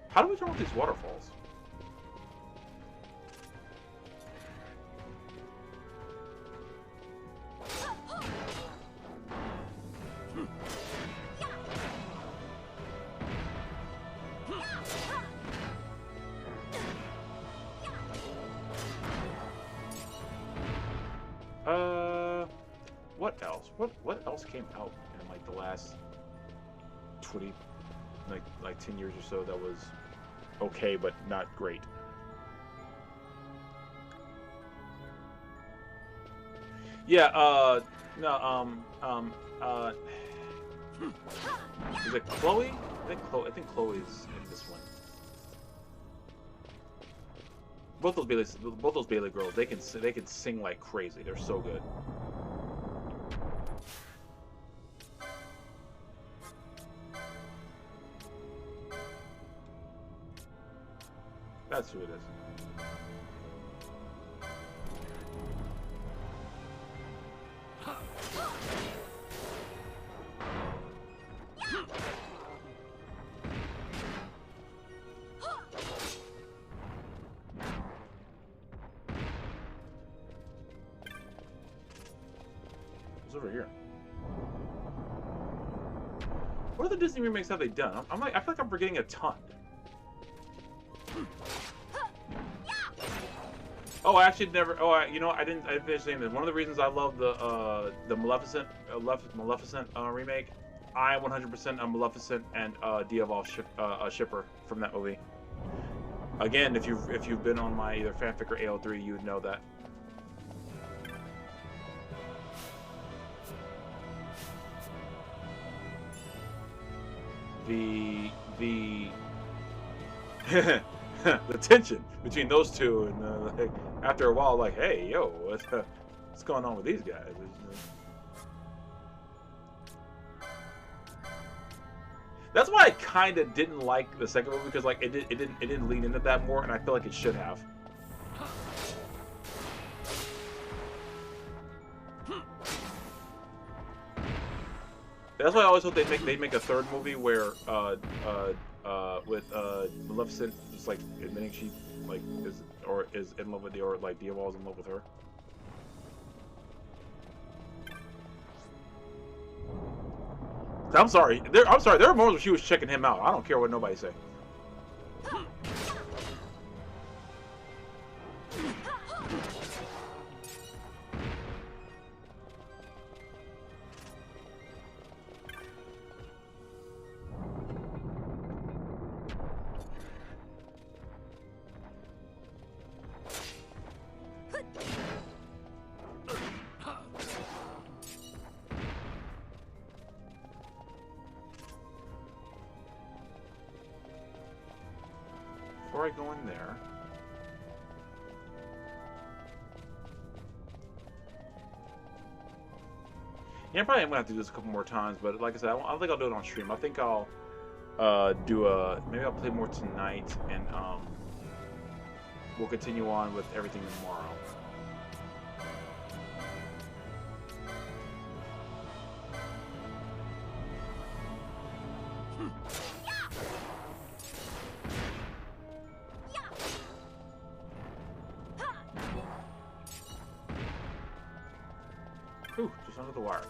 How do we turn off these waterfalls? What else? What else came out in like the last 20, like 10 years or so that was okay but not great? Yeah. No. Is it Chloe? I think Chloe's in this one. Both those Bailey girls, they can sing like crazy. They're so good. That's who it is. What's over here? What other Disney remakes have they done? I feel like I'm forgetting a ton. Oh, I actually never. Oh, you know, I didn't finish saying this. One of the reasons I love the Maleficent remake, I 100% am Maleficent and Diaval shipper from that movie. Again, if you've been on my either fanfic or AL3, you would know that. The tension between those two, and like, after a while, like, hey, yo, what's going on with these guys? That's why I kind of didn't like the second movie, because like it didn't lean into that more, and I feel like it should have. That's why I always hope they make a third movie where with Maleficent just like admitting she like is in love with the, or like Diaval's in love with her. I'm sorry. There were moments where she was checking him out. I don't care what nobody say. try going there. Yeah, probably I'm gonna have to do this a couple more times, but like I said, I don't think I'll do it on stream. I think I'll maybe I'll play more tonight, and we'll continue on with everything tomorrow. Ooh, just under the wire.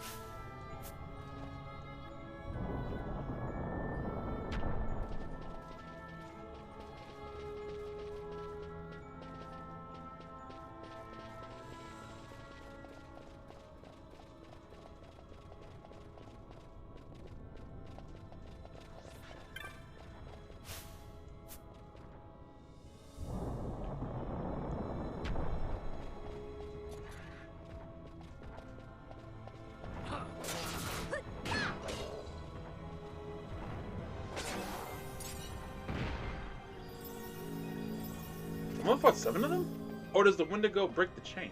Only fought 7 of them? Or does the Wendigo break the chain?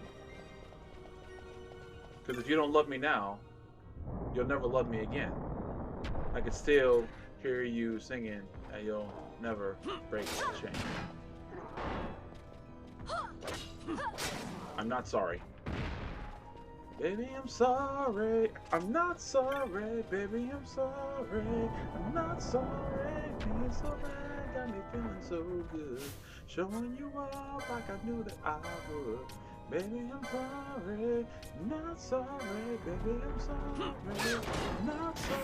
Because if you don't love me now, you'll never love me again. I can still hear you singing, and you'll never break the chain. I'm not sorry. Baby, I'm sorry. I'm not sorry. Baby, I'm sorry. I'm not sorry. Being so bad got me feeling so good. Showing you off like I knew that I would. Baby, I'm sorry. I'm not sorry. Baby, I'm sorry. I'm not sorry.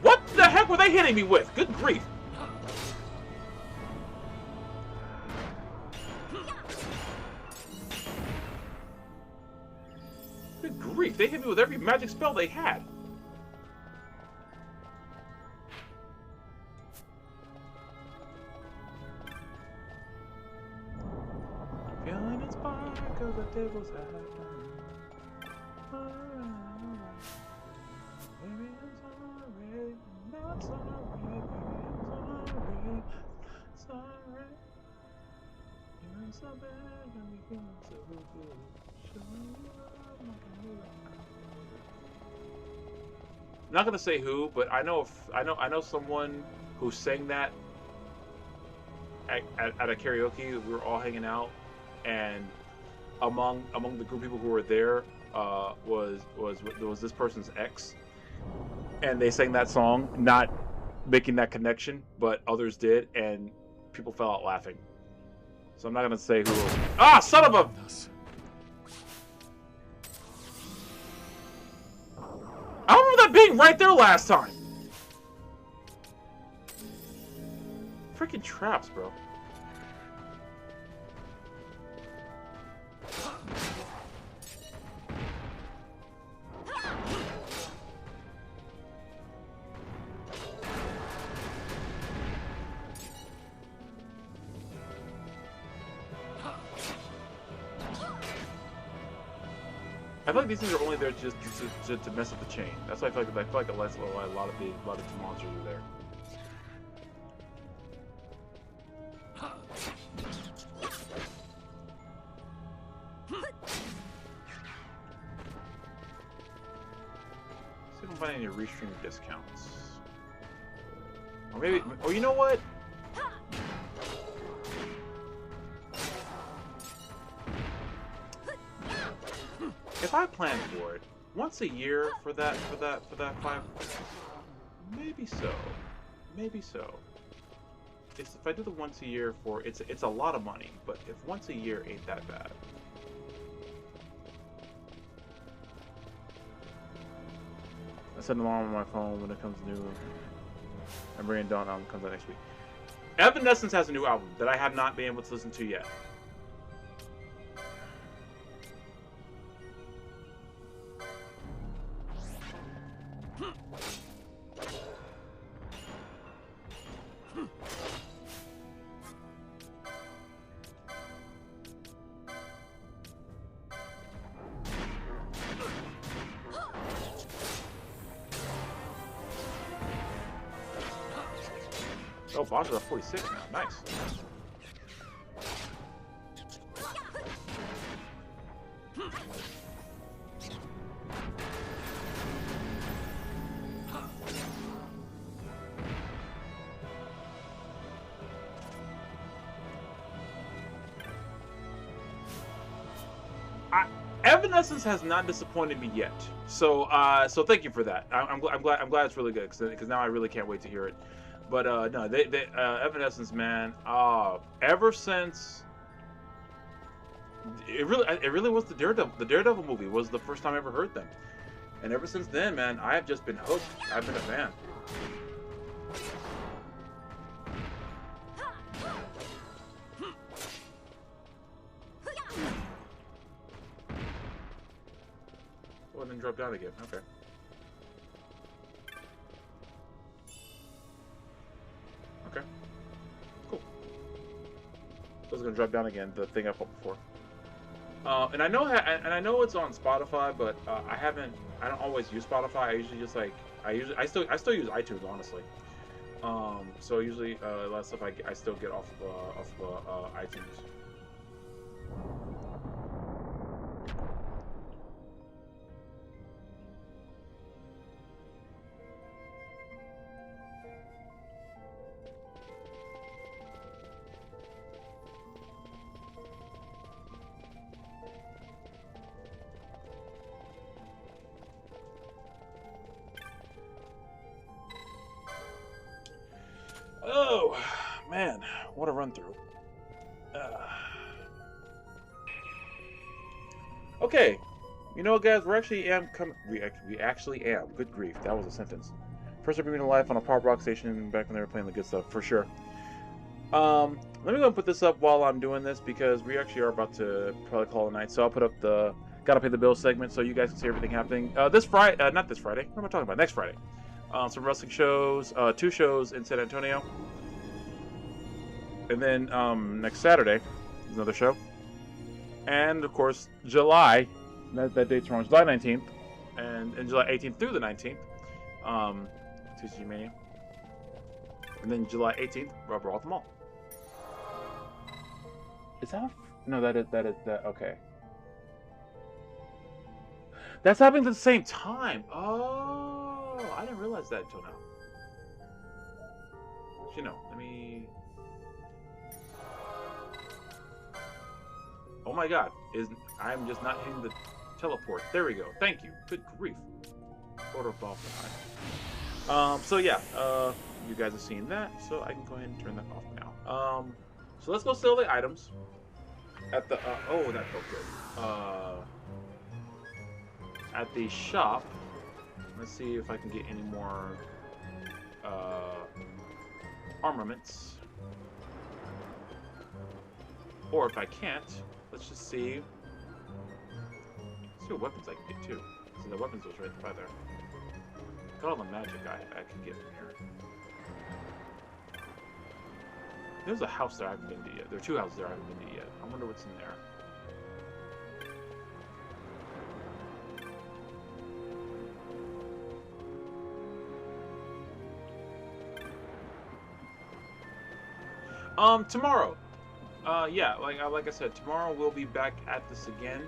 What the heck were they hitting me with? Good grief. Good grief, they hit me with every magic spell they had. Feeling inspired cause the tables have turned. Baby, I'm sorry. I'm not sorry. Baby, I'm sorry. You're so bad, got me feeling so good. I'm not gonna say who, but I know someone who sang that at a karaoke. We were all hanging out, and among the group of people who were there was this person's ex, and they sang that song, not making that connection, but others did, and people fell out laughing. So I'm not gonna say who. Ah, son of a! I remember that being right there last time. Freaking traps, bro. I feel like these things are only there just to mess up the chain. That's why I feel like a lot of the monsters are there. See if I can find any restream discounts. Or maybe, or you know what? If I plan for it once a year for that 5, maybe so. If I do the once a year for it's a lot of money, but if once a year ain't that bad. I set an alarm on my phone when it comes new. And Brain Dawn album comes out next week. Evanescence has a new album that I have not been able to listen to yet. Oh, Bosch is at 46 now. Nice. Evanescence has not disappointed me yet, so so thank you for that. I'm glad it's really good because now I really can't wait to hear it. But no, they Evanescence, man. Ever since it really was the Daredevil movie was the first time I ever heard them, and ever since then, man, I have just been hooked. I've been a fan. Oh, and then drop down again. Okay. Okay. Cool. So it's gonna drop down again. The thing I put before. And I know it's on Spotify, but I don't always use Spotify. I usually just like I still use iTunes, honestly. So usually a lot of stuff I still get off of iTunes. Oh, man, what a run through. Okay, you know, guys, we actually am. Good grief, that was a sentence. First ever to life on a pop rock station back when they were playing the good stuff, for sure. Let me go and put this up while I'm doing this because we actually are about to probably call it a night. So I'll put up the gotta pay the bill segment so you guys can see everything happening. This Friday, not this Friday. What am I talking about? Next Friday. Some wrestling shows, 2 shows in San Antonio. And then next Saturday, another show. And of course, July, that date's wrong, July 19th. And July 18th through the 19th, TCG Mania. And then July 18th, Raw at the Mall. Is that no, that is, okay. That's happening at the same time. Oh, I didn't realize that until now. You know, let me... Oh my god, I'm just not hitting the teleport. There we go. Thank you. Good grief. Photo off behind. So yeah, you guys have seen that, so I can go ahead and turn that off now. So let's go sell the items at the oh, that felt good. At the shop. Let's see if I can get any more armaments. Or if I can't, let's just see. Let's see what weapons I can get too. So the weapons was right by there. Got all the magic I can get from here. There's a house there I haven't been to yet. There are 2 houses there I haven't been to yet. I wonder what's in there. Tomorrow. Yeah, like I said, tomorrow we'll be back at this again.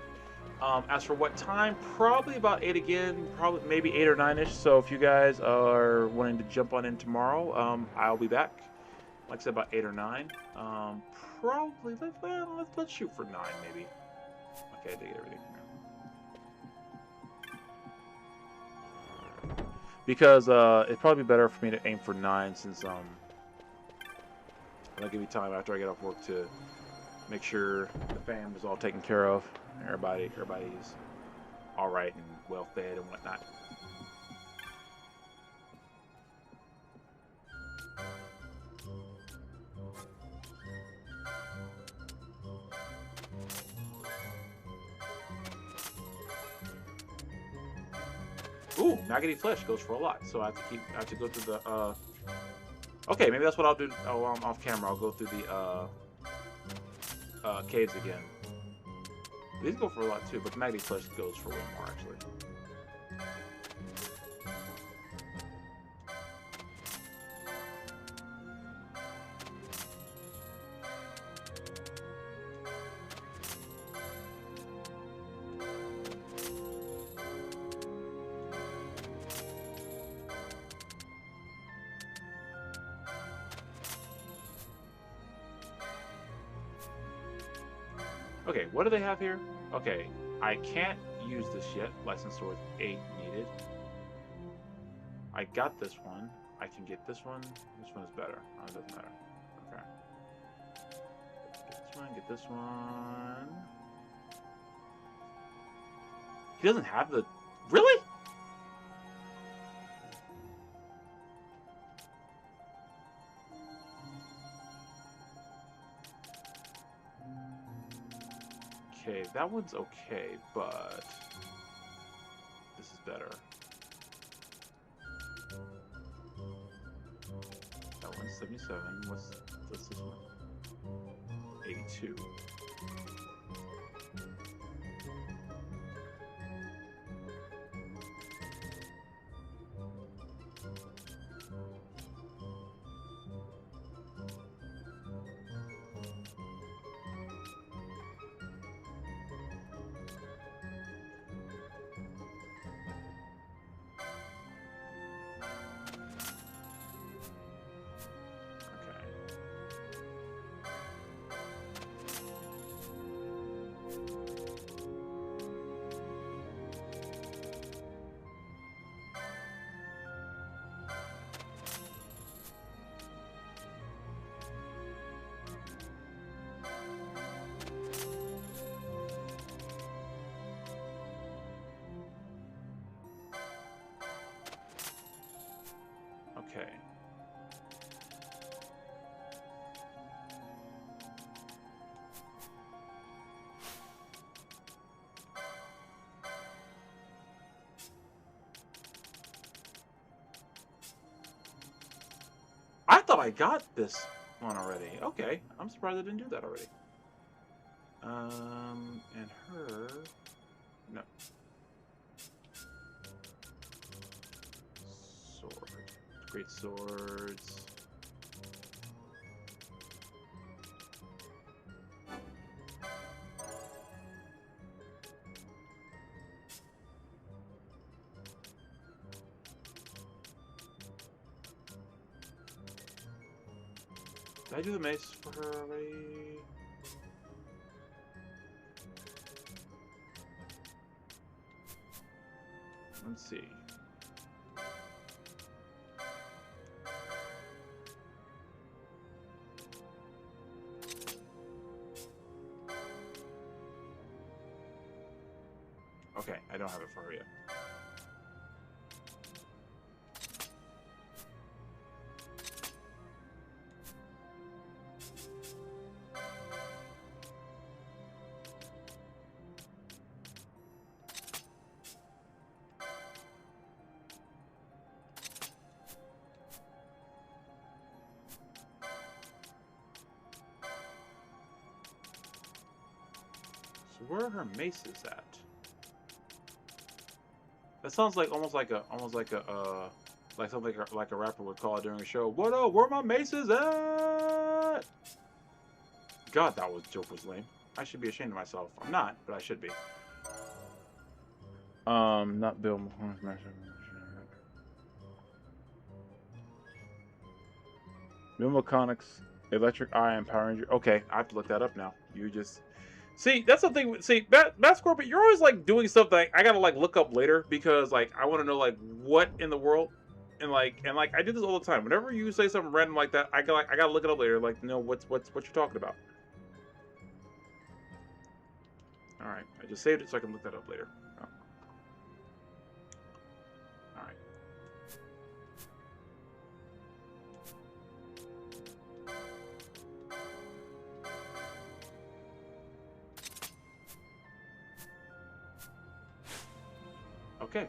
As for what time, probably about 8 again, probably maybe 8 or 9ish. So if you guys are wanting to jump on in tomorrow, I'll be back. Like I said, about 8 or 9. Probably let's shoot for 9 maybe. Okay, I did get everything from here. Because it'd probably be better for me to aim for 9 since that'll give me time after I get off work to make sure the fam is all taken care of. Everybody's all right and well fed and whatnot. Ooh, maggoty flesh goes for a lot, so I have to go through the okay, maybe that's what I'll do. Oh, I'm off camera. I'll go through the caves again. These go for a lot too, but the maggoty flesh goes for way more actually. Okay, what do they have here? Okay, I can't use this yet. Licensed with 8 needed. I got this one. I can get this one. Which one is better? Oh, it doesn't matter. Okay. Get this one, get this one. He doesn't have the... Really? Okay, that one's okay, but... This is better. That one's 77. What's this one? 82. Okay. I thought I got this one already. Okay. I'm surprised I didn't do that already. And her... No. Sword. Great swords. Did I do the mace for her already? Let's see. Okay, I don't have it for her yet. So where are her maces at? That sounds like almost like a like something like a rapper would call it during a show. What up? Where my maces at? God, that joke was lame. I should be ashamed of myself. I'm not, but I should be. Not Bill. Bill Mechanics, Electric Eye, and Power Ranger. Okay, I have to look that up now. You just see, that's something. See, Matt Scorpion, you're always like doing stuff that I gotta like look up later because like I want to know like what in the world, and like I do this all the time. Whenever you say something random like that, I gotta look it up later, like to know what you're talking about. All right, I just saved it so I can look that up later. Oh. All right. Okay.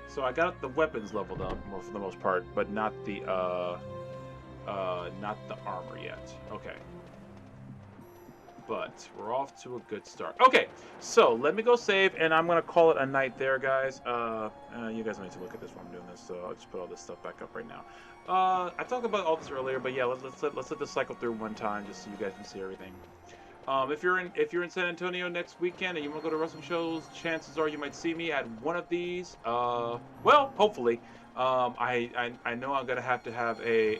So I got the weapons leveled up for the most part, but not the armor yet. Okay. But we're off to a good start. Okay, so let me go save, and I'm gonna call it a night there, guys. You guys need to look at this while I'm doing this, so I'll just put all this stuff back up right now. I talked about all this earlier, but yeah, let's let this cycle through one time just so you guys can see everything. If you're in San Antonio next weekend and you want to go to wrestling shows, chances are you might see me at one of these. Well, hopefully. I know I'm gonna have to have a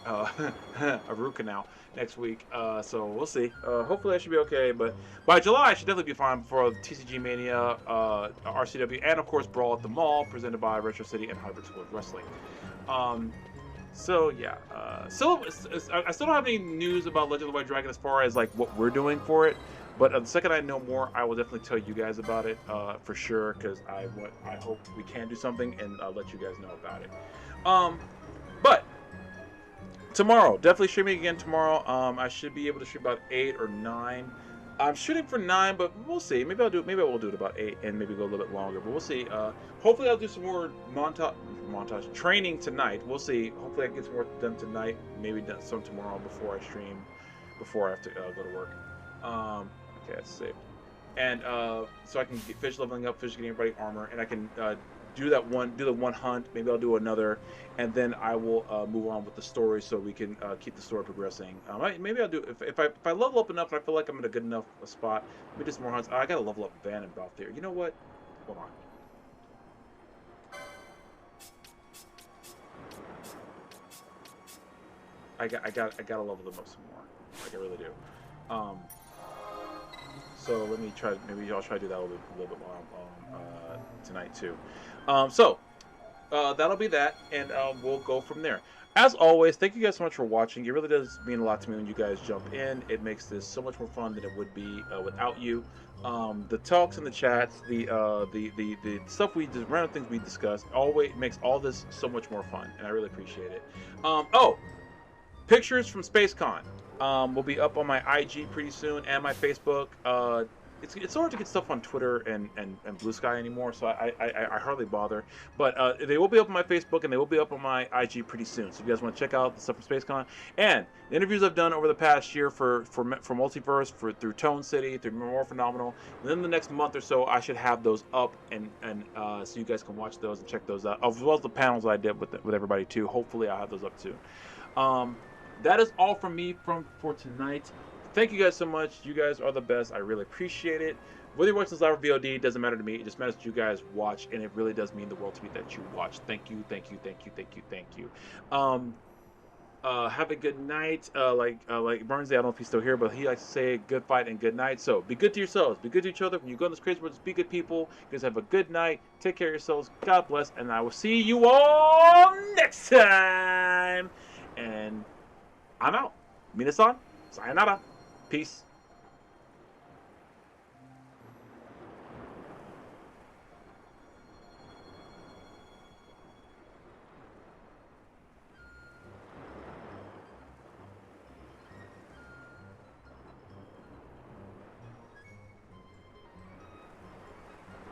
a root canal next week. So we'll see. Hopefully I should be okay. But by July I should definitely be fine for TCG Mania, RCW, and of course Brawl at the Mall, presented by Retro City and Hybrid School of Wrestling. Um, so yeah, I still don't have any news about Legend of the White Dragon as far as like what we're doing for it. But the second I know more, I will definitely tell you guys about it for sure. Because I hope we can do something and let you guys know about it. But tomorrow, definitely streaming again tomorrow. I should be able to stream about 8 or 9. I'm shooting for 9, but we'll see. Maybe I will do it about 8 and maybe go a little bit longer. But we'll see. Hopefully I'll do some more montage training tonight. We'll see. Hopefully I can get some more done tonight. Maybe done some tomorrow before I stream, before I have to go to work. Okay, that's safe. And so I can finish leveling up, finish getting everybody armor, and I can do the one hunt. Maybe I'll do another, and then I will move on with the story so we can keep the story progressing. Maybe I'll do if I level up enough and I feel like I'm in a good enough spot. Maybe do some more hunts. I gotta level up Van and Bout there. You know what? Hold on. I gotta level them up some more. Like I really do. So let me try. Maybe I'll try to do that a little bit more tonight too. That'll be that, and we'll go from there. As always, thank you guys so much for watching. It really does mean a lot to me when you guys jump in. It makes this so much more fun than it would be without you. The talks and the chats, the stuff just random things we discuss, always makes all this so much more fun, and I really appreciate it. Oh, pictures from SpaceCon will be up on my IG pretty soon and my Facebook. It's hard to get stuff on Twitter and Bluesky anymore, so I hardly bother. But they will be up on my Facebook and they will be up on my IG pretty soon. So if you guys want to check out the stuff from SpaceCon and the interviews I've done over the past year for Multiverse, through Tone City, through More Phenomenal, and then the next month or so I should have those up and so you guys can watch those and check those out, as well as the panels I did with everybody too. Hopefully I'll have those up soon. That is all from me for tonight. Thank you guys so much. You guys are the best. I really appreciate it. Whether you're watching this live or VOD, doesn't matter to me. It just matters that you guys watch, and it really does mean the world to me that you watch. Thank you, thank you, thank you, thank you, thank you. Have a good night. Like Burnsy, I don't know if he's still here, but he likes to say good fight and good night. So be good to yourselves. Be good to each other. When you go in this crazy world, just be good people. You guys have a good night. Take care of yourselves. God bless, and I will see you all next time. And I'm out. Minasan, sayonara. Peace.